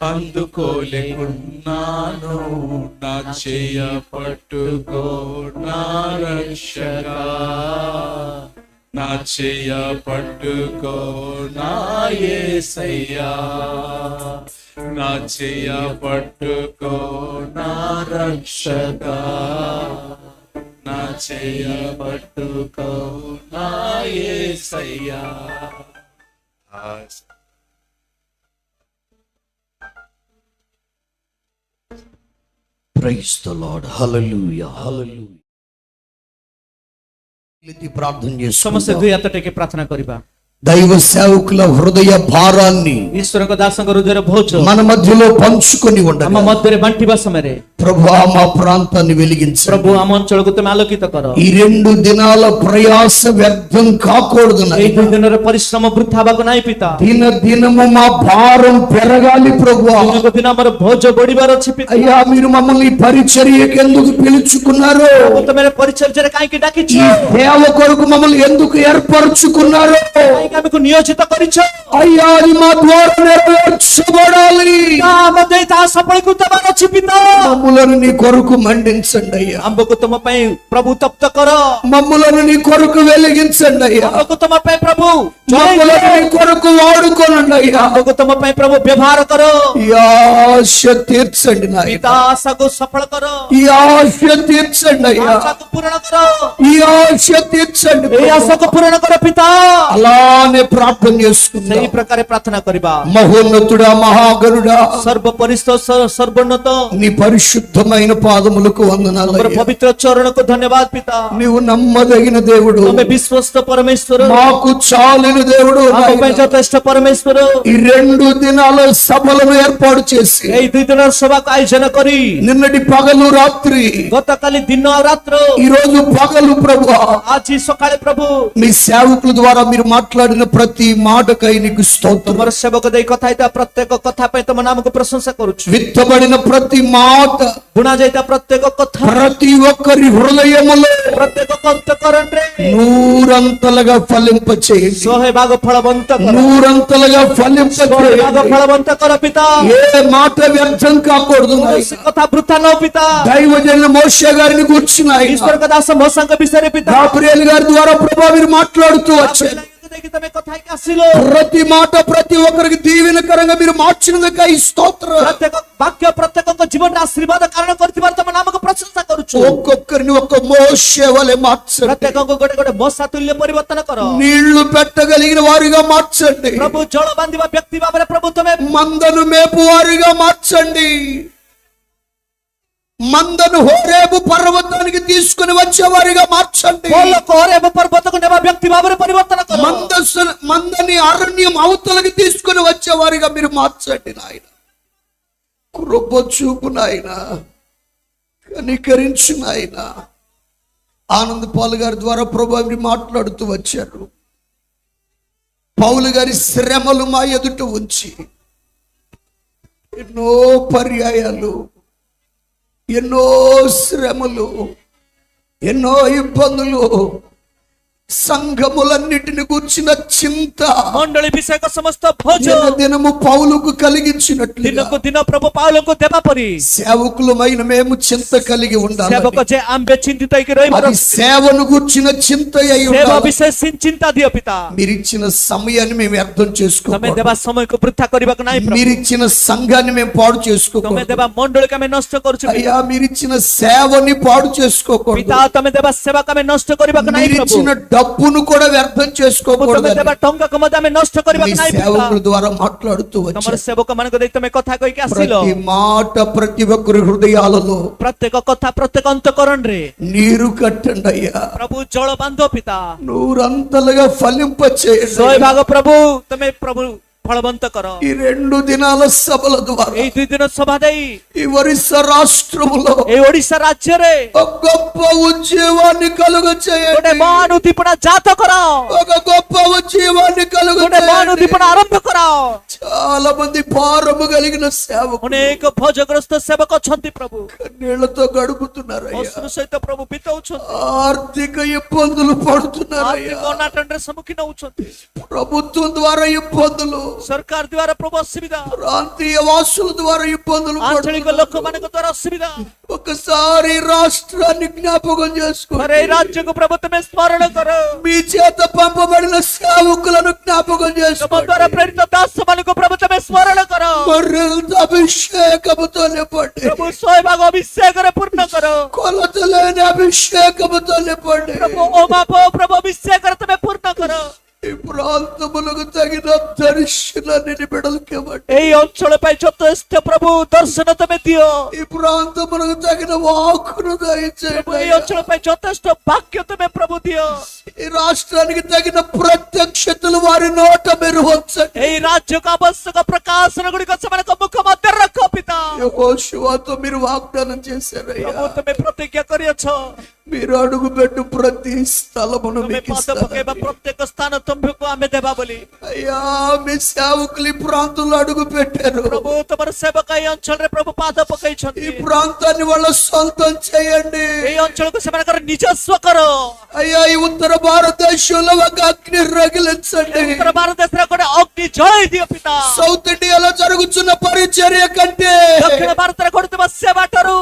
అందుకోలేకున్నాను నా చెయ్య పట్టుకో నా రక్షగా నా చెయ్య పట్టుకో నా యేసయ్యా నా చెయ్య పట్టుకో నా రక్షగా నా చెయ్య పట్టుకో నా యేసయ్యా Praise the Lord. Hallelujah. Hallelujah. ప్రార్థన ସମସ୍ତେ చేస్తాం ଦୁଇ ହାତ ଟେକି ପ୍ରାର୍ଥନା କରିବା దైవ సేవకుల హృదయ భారాన్ని ଈଶ୍ୱରଙ୍କ ଦାସଙ୍କ ହୃଦୟର ବୋଝ మన మధ్యలో పంచుకొని ଆମ ఉండగా ମଧ୍ୟରେ ବାଣ୍ଟିବା ସମୟରେ ప్రభువా మా ప్రాంతాన్ని వెలిగించు ପ୍ରଭୁ ଆମ ଅଞ୍ଚଳକୁ ତୁମେ ଆଲୋକିତ କର ఈ 2 దినాల ప్రయాస వ్యర్థం కాకూడదు ଏଇ నాయనా. 2 ଦିନର ପରିଶ୍ରମ ବୃଥା ହେବାକୁ ନାହିଁ ପିତା దిన దినము మా భారం పెరగాలి ప్రభువా. ଦିନକୁ ଦିନ ଆମର ବୋଝ ବଢିବାର ଅଛି ପିତା అయ్యా మీరు మమ్మల్ని ఈ పరిచర్యకు ఎందుకు పిలుచుకున్నారు? ତୁମେ ପରିଚର୍ଯ୍ୟାରେ କାହିଁକି ଡାକିଛ ఈ సేవ కొరకు మమ్మల్ని ఎందుకు ఏర్పరచుకున్నారు? କାହିଁକି ଆମକୁ ନିୟୋଜିତ କରିଛ అయ్యా అది మా ద్వారా నెరవేర్చబడాలి. ଆମ ଦେଇ ତାହା ସଫଳୀକୃତ ହେବାର ଅଛି ପିତା మమ్ములను నీ కొరకు మండించండి అయ్యా. ଆମ୍ଭକୁ ତୁମ ପାଇଁ ପ୍ରଭୁ ତପ୍ତ କର మమ్ములను నీ కొరకు వెలిగించండి అయ్యా. ଆମ୍ଭକୁ ତୁମ ପାଇଁ ପ୍ରଭୁ మమ్మల్ని నీ కొరకు వాడుకోనండి అయ్యా. ଆମକୁ ତମ ପାଇଁ ପ୍ରଭୁ ବ୍ୟବହାର କର। ఈ ఆశ తీర్చండి నాయన. ପିତା ଆଶାକୁ ସଫଳ କର। ఈ ఆశ తీర్చండి అయ్యా. ଆଶାକୁ ପୂରଣ କର। ఈ ఆశ తీర్చండి. এই ଆଶାକୁ ପୂରଣ କର ପିତା। అలానే ప్రార్థన చేసుకుందాం. ସେଇ ପ୍ରକାରେ ପ୍ରାର୍ଥନା କରିବା। మహోన్నతుడా, మహాగణుడా, ସର୍ବପରିସ୍ଥ ସର୍ବୋନ୍ନତ నీ పరిశుద్ధమైన పాదములకు వందనాలు ତମର అయ్యా. ପବିତ୍ର ଚରଣକୁ ଧନ୍ୟବାଦ ପିତା। నీవు నమ్మదగిన దేవుడు, ତମେ ବିଶ୍ୱସ୍ତ ପରମେଶ୍ୱର, మాకు చాలిన దేవుడు. ଆମ ପାଇଁ ଯଥେଷ୍ଟ ପରମେଶ୍ୱର। ఈ 2 దినాల సభలను ఏర్పాటు చేసి ଏଇ 2 ଦିନର ସଭାକୁ ଆୟୋଜନ କରି నిన్నటి పగలు రాత్రి ଗତକାଲି ଦିନ ଆଉ ରାତ୍ର ఈ రోజు పగలు ప్రభువా ଆଜି ସକାଳେ ପ୍ରଭୁ మీ సేవకుల ద్వారా మీరు మాట్లాడిన ప్రతి మాటకై నీకు స్తోత్రం. ତମର ସେବକ ଦେଇ କଥା ହେଇଥିବା ପ୍ରତ୍ୟେକ କଥା ପାଇଁ ତମ ନାମକୁ ప్రశంసା କରୁଛୁ। విత్తబడిన ప్రతి మాట ବୁଣା ଯାଇଥିବା ପ୍ରତ୍ୟେକ କଥା ప్రతి ఒక్కరి హృదయములో ପ୍ରତ୍ୟେକ ଅନ୍ତଃକରଣରେ నూరంతలుగా ఫలింప చేయండి. 100 ଭାଗ ଫଳବନ୍ତ କର। నూరంతలుగా ఫలింప 100 ଭାଗ చేయండి. ଫଳବନ୍ତ କର ପିତା। ఏ మాట వ్యర్థం కాకూడదు. କୌଣସି କଥା ବୃଥା ନ ପିତା। దైవజనుల మోషే గారిని కూర్చున్న ଈଶ୍ୱରଙ୍କ ଦାସ ମୋସାଙ୍କ ବିଷୟରେ ପିତା గాబ్రియేల్ గారి ద్వారా ప్రభా మీరు మాట్లాడుతూ వచ్చారు. ଦେଇକି ତମେ କଥା ହେଇକି ଆସିଲ। ప్రతి మాట ప్రతి ఒక్కరికి దీవెనకరంగా మీరు మార్చినందుకై స్తోత్రం. ପ୍ରତ୍ୟେକ ବାକ୍ୟ ପ୍ରତ୍ୟେକଙ୍କ ଜୀବନରେ ଆଶୀର୍ବାଦ କାରଣ କରିଥିବାର ତମ ନାମକୁ ପ୍ରଶଂସା କରୁଛୁ। ఒక్కొక్కరిని ఒక్క మోషే వలె మార్చండి. ପ୍ରତ୍ୟେକଙ୍କୁ ଗୋଟେ ଗୋଟେ ମଶା ତୁଲ୍ୟ ପରିବର୍ତ୍ତନ କର। నీళ్లు పెట్టగలిగిన వారిగా మార్చండి. ପ୍ରଭୁ ଜଳ ବାନ୍ଧିବା ବ୍ୟକ୍ତି ଭାବରେ ପ୍ରଭୁ ତମେ మందను మేపు వారిగా మార్చండి. మందను హోరేబు పర్వతానికి తీసుకుని వచ్చే వారిగా మార్చండి. పర్వతకు నెబ వ్యక్తి భాବରେ పరివర్తన కర। మందని అరణ్యం అవతలకి తీసుకుని వచ్చే వారిగా మీరు మార్చండి నాయన. కృప చూపు నాయన, కనికరించు నాయన. ఆనంద్ పాల్ గారి ద్వారా ప్రభు మీరు మాట్లాడుతూ వచ్చారు. పౌలు గారి శ్రమలు మా ఎదుట ఉంచి ఎన్నో పర్యాయాలు, ఎన్నో శ్రమలు, ఎన్నో ఇబ్బందులు, సంఘములన్నిటిని కూర్చిన చింత మండలి విషయక సమస్త భోజ దినము పౌలుకు కలిగించినట్లు దినకు దిన ప్రభు పౌలుకు దేవ పరి సేవకులమైన మేము చింత కలిగి ఉండాలి. సేవక జే ఆంబే చింతిత ఇకి రై అది సేవను కూర్చిన చింత అయి ఉండాలి. సేవ విషయ చింత దియ పితా। మీరు ఇచ్చిన సమయాన్ని మేము అర్థం చేసుకోవాలి. తమే దేవ సమయకు వృథా କରିବାକୁ ନାହିଁ ప్రభు। మీరు ఇచ్చిన సంఘాన్ని మేము పాడు చేసుకోకూడదు. తమే దేవ మండలికి ଆମେ నষ্ট କରୁଛୁ అయ్యా. మీరు ఇచ్చిన సేవని పాడు చేసుకోకూడదు. పితా తమే దేవ సేవకు ଆମେ నষ্ট କରିବାକୁ ନାହିଁ మీరు ప్రభు। ఇచ్చిన డబ్బును కూడా వ్యర్థం చేసుకోకూడదు. తమే దేవ టంకాకు ମଧ୍ୟ ଆମେ ନଷ୍ଟ କରିବାକୁ ନାହିଁ ପିତା। సేవకుల ద్వారా మాట్లాడుతూ వచ్చారు. తమର ସେବକ ମାନଙ୍କ ଦେଇ ତମେ କଥା କହିକି ଆସିଲ। ప్రతి మాట ప్రతి ఒక్కరి హృదయాలలో ପ୍ରତ୍ୟେକ କଥା ପ୍ରତ୍ୟେକ ଅନ୍ତଃକରଣରେ నీరు కట్టండి అయ్యా. ప్రభు ଜଳ ବାନ୍ଧ ପିତା। నూరంతలుగా ఫలింప చేయండి. 100 ଭାଗ ପ୍ରଭୁ ତମେ ପ୍ରଭୁ ఫలవంత కర। ఈ 2 దినాల సభల ద్వారా এই 2 ଦିନ ସଭା ଦେଇ ఈ ఒరిస్సా రాష్ట్రములో এই ଓଡ଼ିଶା ରାଜ୍ୟରେ ఒక గొప్ప ఉద్యమాన్ని కలుగచేయండి. ଗୋଟେ ମହାନ ଉଦ୍ଦୀପନା ଜାତ କର। ఒక గొప్ప ఉద్యమాన్ని ଗୋଟେ ମହାନ కలుగచేయండి. ଉଦ୍ଦୀପନା ଆରମ୍ଭ କର। చాలా మంది భారము కలిగిన సేవకులు ଅନେକ ଭୋଜଗ୍ରସ୍ତ ସେବକ ଅଛନ୍ତି ପ୍ରଭୁ। కన్నీళ్లతో గడుపుతున్నారయ్యా. ଅଶ୍ରୁ ସହିତ ପ୍ରଭୁ ବିତାଉଛନ୍ତି। ఆర్థిక ఇబ్బందులు పడుతున్నారయ్యా. ଆର୍ଥିକ ଅନାଟନରେ ସମ୍ମୁଖୀନ ହଉଛନ୍ତି। ప్రభుత్వం ద్వారా ఇబ్బందులు, ସରକାର ଦ୍ୱାରା ପ୍ରଭୁ ଅସୁବିଧା, ప్రాంతీయ వాసుల ద్వారా ఇబ్బందులు ଆଞ୍ଚଳିକ పడుతున్నారు. ଲୋକମାନଙ୍କ ଦ୍ୱାରା ଅସୁବିଧା। ఒకసారి రాష్ట్రాన్ని జ్ఞాపకం చేసుకోండి. మరి ఈ రాజ్ୟକୁ ପ୍ରଭୁ ତମେ ସ୍ମରଣ କର। మీ చేత పంపబడిన సేవకులను జ్ఞాపకం ତମ చేసుకోండి. ଦ୍ୱାରା ପ୍ରେରିତ ଦାସମାନଙ୍କୁ ପ୍ରଭୁ ତମେ ସ୍ମରଣ କର। మరింత అభిషేకముతో నింపండి. ପ୍ରଭୁ 100 ଭାଗ ଅଭିଷେକରେ ପୂର୍ଣ୍ଣ କର। కొలతలేని అభిషేకముతో నింపండి. ପ୍ରଭୁ ଓମାପ ପ୍ରଭୁ ଅଭିଷେକରେ ତମେ ପୂର୍ଣ୍ଣ କର। ఈ ప్రాంతములకు తగిన దర్శనాన్ని బిడ్డలకు ఇవ్వండి. এই অঞ্চল ପାଇଁ ଯଥେଷ୍ଟ ପ୍ରଭୁ ଦର୍ଶନ ତମେ ଦିଅ। ఈ ప్రాంతములకు తగిన వాక్కును దయచేయండి. এই ଅଞ୍ଚଳ ପାଇଁ ଯଥେଷ୍ଟ ବାକ୍ୟ ତମେ ପ୍ରଭୁ ଦିଅ। ఈ రాష్ట్రానికి తగిన ప్రత్యక్షతలు వారి నోట మీరు ఉంచండి. এই రాజ్ୟକୁ ଆବଶ୍ୟକ ପ୍ରକାଶନ ଗୁଡ଼ିକ ସେମାନଙ୍କ ମୁଖ ମଧ୍ୟରେ ରଖ ପିତା। యెహోషువతో మీరు వాగ్దానం చేశారయ్యా. ପ୍ରଭୁ ତମେ ପ୍ରତିଜ୍ଞା କରିଅଛ। మీరు అడుగు పెట్టు ప్రతి స్థలమును ତମେ మీకు ପାଦ ପକେଇବା ఇస్తాను. ପ୍ରତ୍ୟେକ ସ୍ଥାନ ତମକୁ ଆମେ ଦେବା ବୋଲି। అయ్యా మీ సేవకులు ఈ ప్రాంతంలో అడుగు పెట్టారు. ପ୍ରଭୁ ତମର ସେବକ এই ଅଞ୍ଚଳରେ ପ୍ରଭୁ ପାଦ ఈ ପକେଇଛନ୍ତି। ప్రాంతాన్ని వాళ్ళ సొంతం చేయండి. এই ଅଞ୍ଚଳକୁ ସେମାନଙ୍କର ନିଜସ୍ୱ କର। అయ్యా ఈ ఉత్తర భారతదేశంలో ఒక అగ్ని రగిలించండి. ଉତ୍ତର ଭାରତ ଦେଶରେ ଗୋଟେ ଅଗ୍ନି ଜଳାଇ ଦିଅ ପିତା। సౌత్ ఇండియాలో జరుగుతున్న పరిచర్య కంటే ଦକ୍ଷିଣ ଭାରତରେ ଘଟୁଥିବା ସେବା ଠାରୁ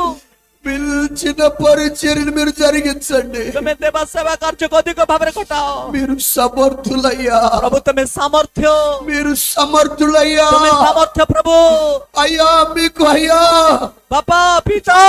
పిలిచిన పరిచర్యను మీరు జరిగించండి. ତୁମେ ଦେବା ସେବା କାର୍ଯ୍ୟକୁ ଅଧିକ ଭାବରେ ଘଟାଅ। మీరు సమర్థులయ్యా, ପ୍ରଭୁ ତୁମେ ସାମର୍ଥ୍ୟ, మీరు సమర్థులయ్యా. ତୁମେ ସାମର୍ଥ୍ୟ ପ୍ରଭୁ। అయ్యా మీకు అయ్యా, ବାପା ପିତା,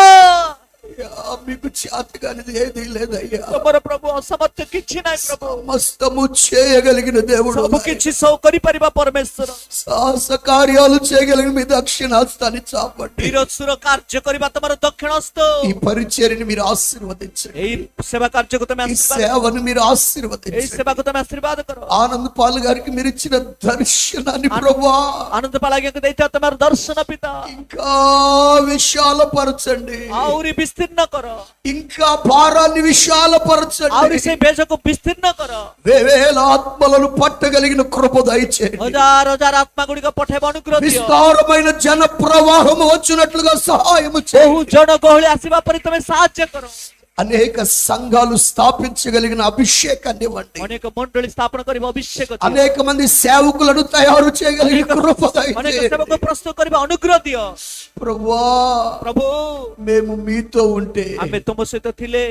అయ్యా మీకు చేతగానిది ఏదీ లేదయ్యా. ତୁମର ପ୍ରଭୁ ଅସାମର୍ଥ୍ୟ କିଛି ନାହିଁ ପ୍ରଭୁ। సమస్తము చేయగలిగిన దేవుడు, ସବୁ କିଛି ସବୁ କରିପାରିବା ପରମେଶ୍ୱର। సాహస కార్యాలు చేయగలిగిన మీ దక్షిణాస్తాన్ని చాపండి. ବୀରତ୍ୱର କାର୍ଯ୍ୟ କରିବା ତମର ଦକ୍ଷିଣ ହସ୍ତ। ఈ పరిచర్యని మీరు ఆశీర్వదించండి. ଏଇ ସେବା କାର୍ଯ୍ୟକୁ ତମେ ఈ ଆଶୀର୍ବାଦ, సేవను మీరు ଏଇ ఆశీర్వదించండి. ସେବାକୁ ତମେ ଆଶୀର୍ବାଦ କର। ఆనంద్ పాల్ గారికి మీరు ఇచ్చిన దర్శనాన్ని ప్రభువా ଆନନ୍ଦ ପାଲାଜ୍ଞାକୁ ଦେଇଥିବା ତମର ଦର୍ଶନ ପିତା ఇంకా విశాలపరచండి, ଆହୁରି ବିସ୍ତୀର୍ଣ୍ଣ କର, ఇంకా భారాన్ని ଆହୁରି విశాలపరచండి. ସେଇ ବେଜକୁ ବିସ୍ତୀର୍ଣ୍ଣ କର। వేవేల ఆత్మలను పట్టగలిగిన కృప దయచేయండి. ହଜାର ହଜାର ଆତ୍ମା ଗୁଡିକ ପଠେଇବ, ଅନୁଗ୍ରହ ଦିଅ। విస్తారమైన జన ప్రవాహం వచ్చినట్లుగా సహాయం ବହୁ చేయండి. ଜଣ ଗହଳି ଆସିବା ପରେ ତମେ ସାହାଯ୍ୟ କର। అనేక సంఘాలు స్థాపించగలిగిన అభిషేకాన్ని ఇవ్వండి. ଅନେକ ମଣ୍ଡଳୀ ସ୍ଥାପନ କରିବ, ଅଭିଷେକ ଦିଅ। అనేక మంది సేవకులను తయారు చేయగలిగిన కృప ଅନେକ దయచేయండి. ସେବକ ପ୍ରସ୍ତୁତ କରିବା, ଅନୁଗ୍ରହ ଦିଅ। ప్రభువా ପ୍ରଭୁ మేము మీతో ఉంటే, ଆମେ ତୁମ ସହିତ ଥିଲେ,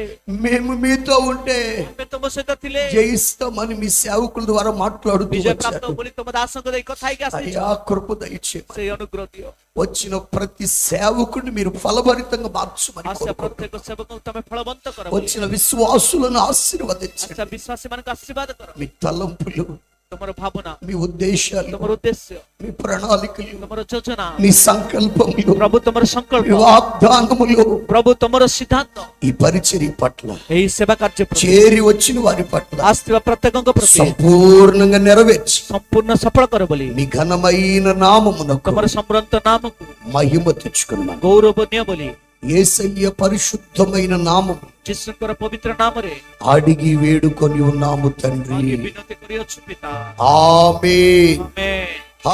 మేము మీతో ఉంటే ଆମେ ତୁମ ସହିତ ଥିଲେ జయిస్తామని మీ సేవకుల ద్వారా మాట్లాడుతూ ବିଜୟ ପ୍ରାପ୍ତ వచ్చారు. ବୋଲି ତୁମ ଦାସଙ୍କ ଦେଇ କଥା ହେଇକି ଆସିଛ। అయ్యా కృప దయచేయండి. ସେଇ ଅନୁଗ୍ରହ ଦିଅ। వచ్చిన ప్రతి సేవకుడిని మీరు ఫలభరితంగా మార్చమని ଆଶା కోరుకుంటున్నాను. ପ୍ରତ୍ୟେକ ସେବକଙ୍କୁ ତମେ ଫଳବନ୍ତ କର। వచ్చిన విశ్వాసులను ఆశీర్వదించండి. ଆଶା ବିଶ୍ୱାସୀ ମାନଙ୍କୁ ଆଶୀର୍ବାଦ କର। మీ తలంపులు, ତୁମର ଭାବନା, మీ ఉద్దేశాలు, ତୁମର ଉଦ୍ଦେଶ୍ୟ, మీ ప్రణాళికలు, ତୁମର ଯୋଜନା, మీ సంకల్పములు, ପ୍ରଭୁ ତୁମର మీ ସଂକଳ୍ପ, వాగ్దానములు ପ୍ରଭୁ ତୁମର సిద్ధాନ୍ତ ఈ పరిచర్య పట్ల, ଏହି ସେବା କାର୍ଯ୍ୟ ପ୍ରତି చేరి వచ్చిన వారి పట్ల ଆସିଥିବା ପ୍ରତ୍ୟେକଙ୍କ ପ୍ରତି సంపూర్ణంగా నెరవేర్చి ସମ୍ପୂର୍ଣ୍ଣ ସଫଳ କର ବୋଲି మీ ఘనమైన నామమునకు ତୁମର ସମ୍ଭ୍ରାନ୍ତ ନାମକୁ మహిమ తెచ్చుకున్నాను. ଗୌରବନୀୟ ବୋଲି యేసయ్య పరిశుద్ధమైన నామము ଯୀଶୁଙ୍କର ପବିତ୍ର ନାମରେ అడిగి వేడుకొని ఉన్నాము తండ్రి. ମାଗି ବିନତି କରିଅଛୁ ପିତା। ఆమేన్. ଆମେନ୍।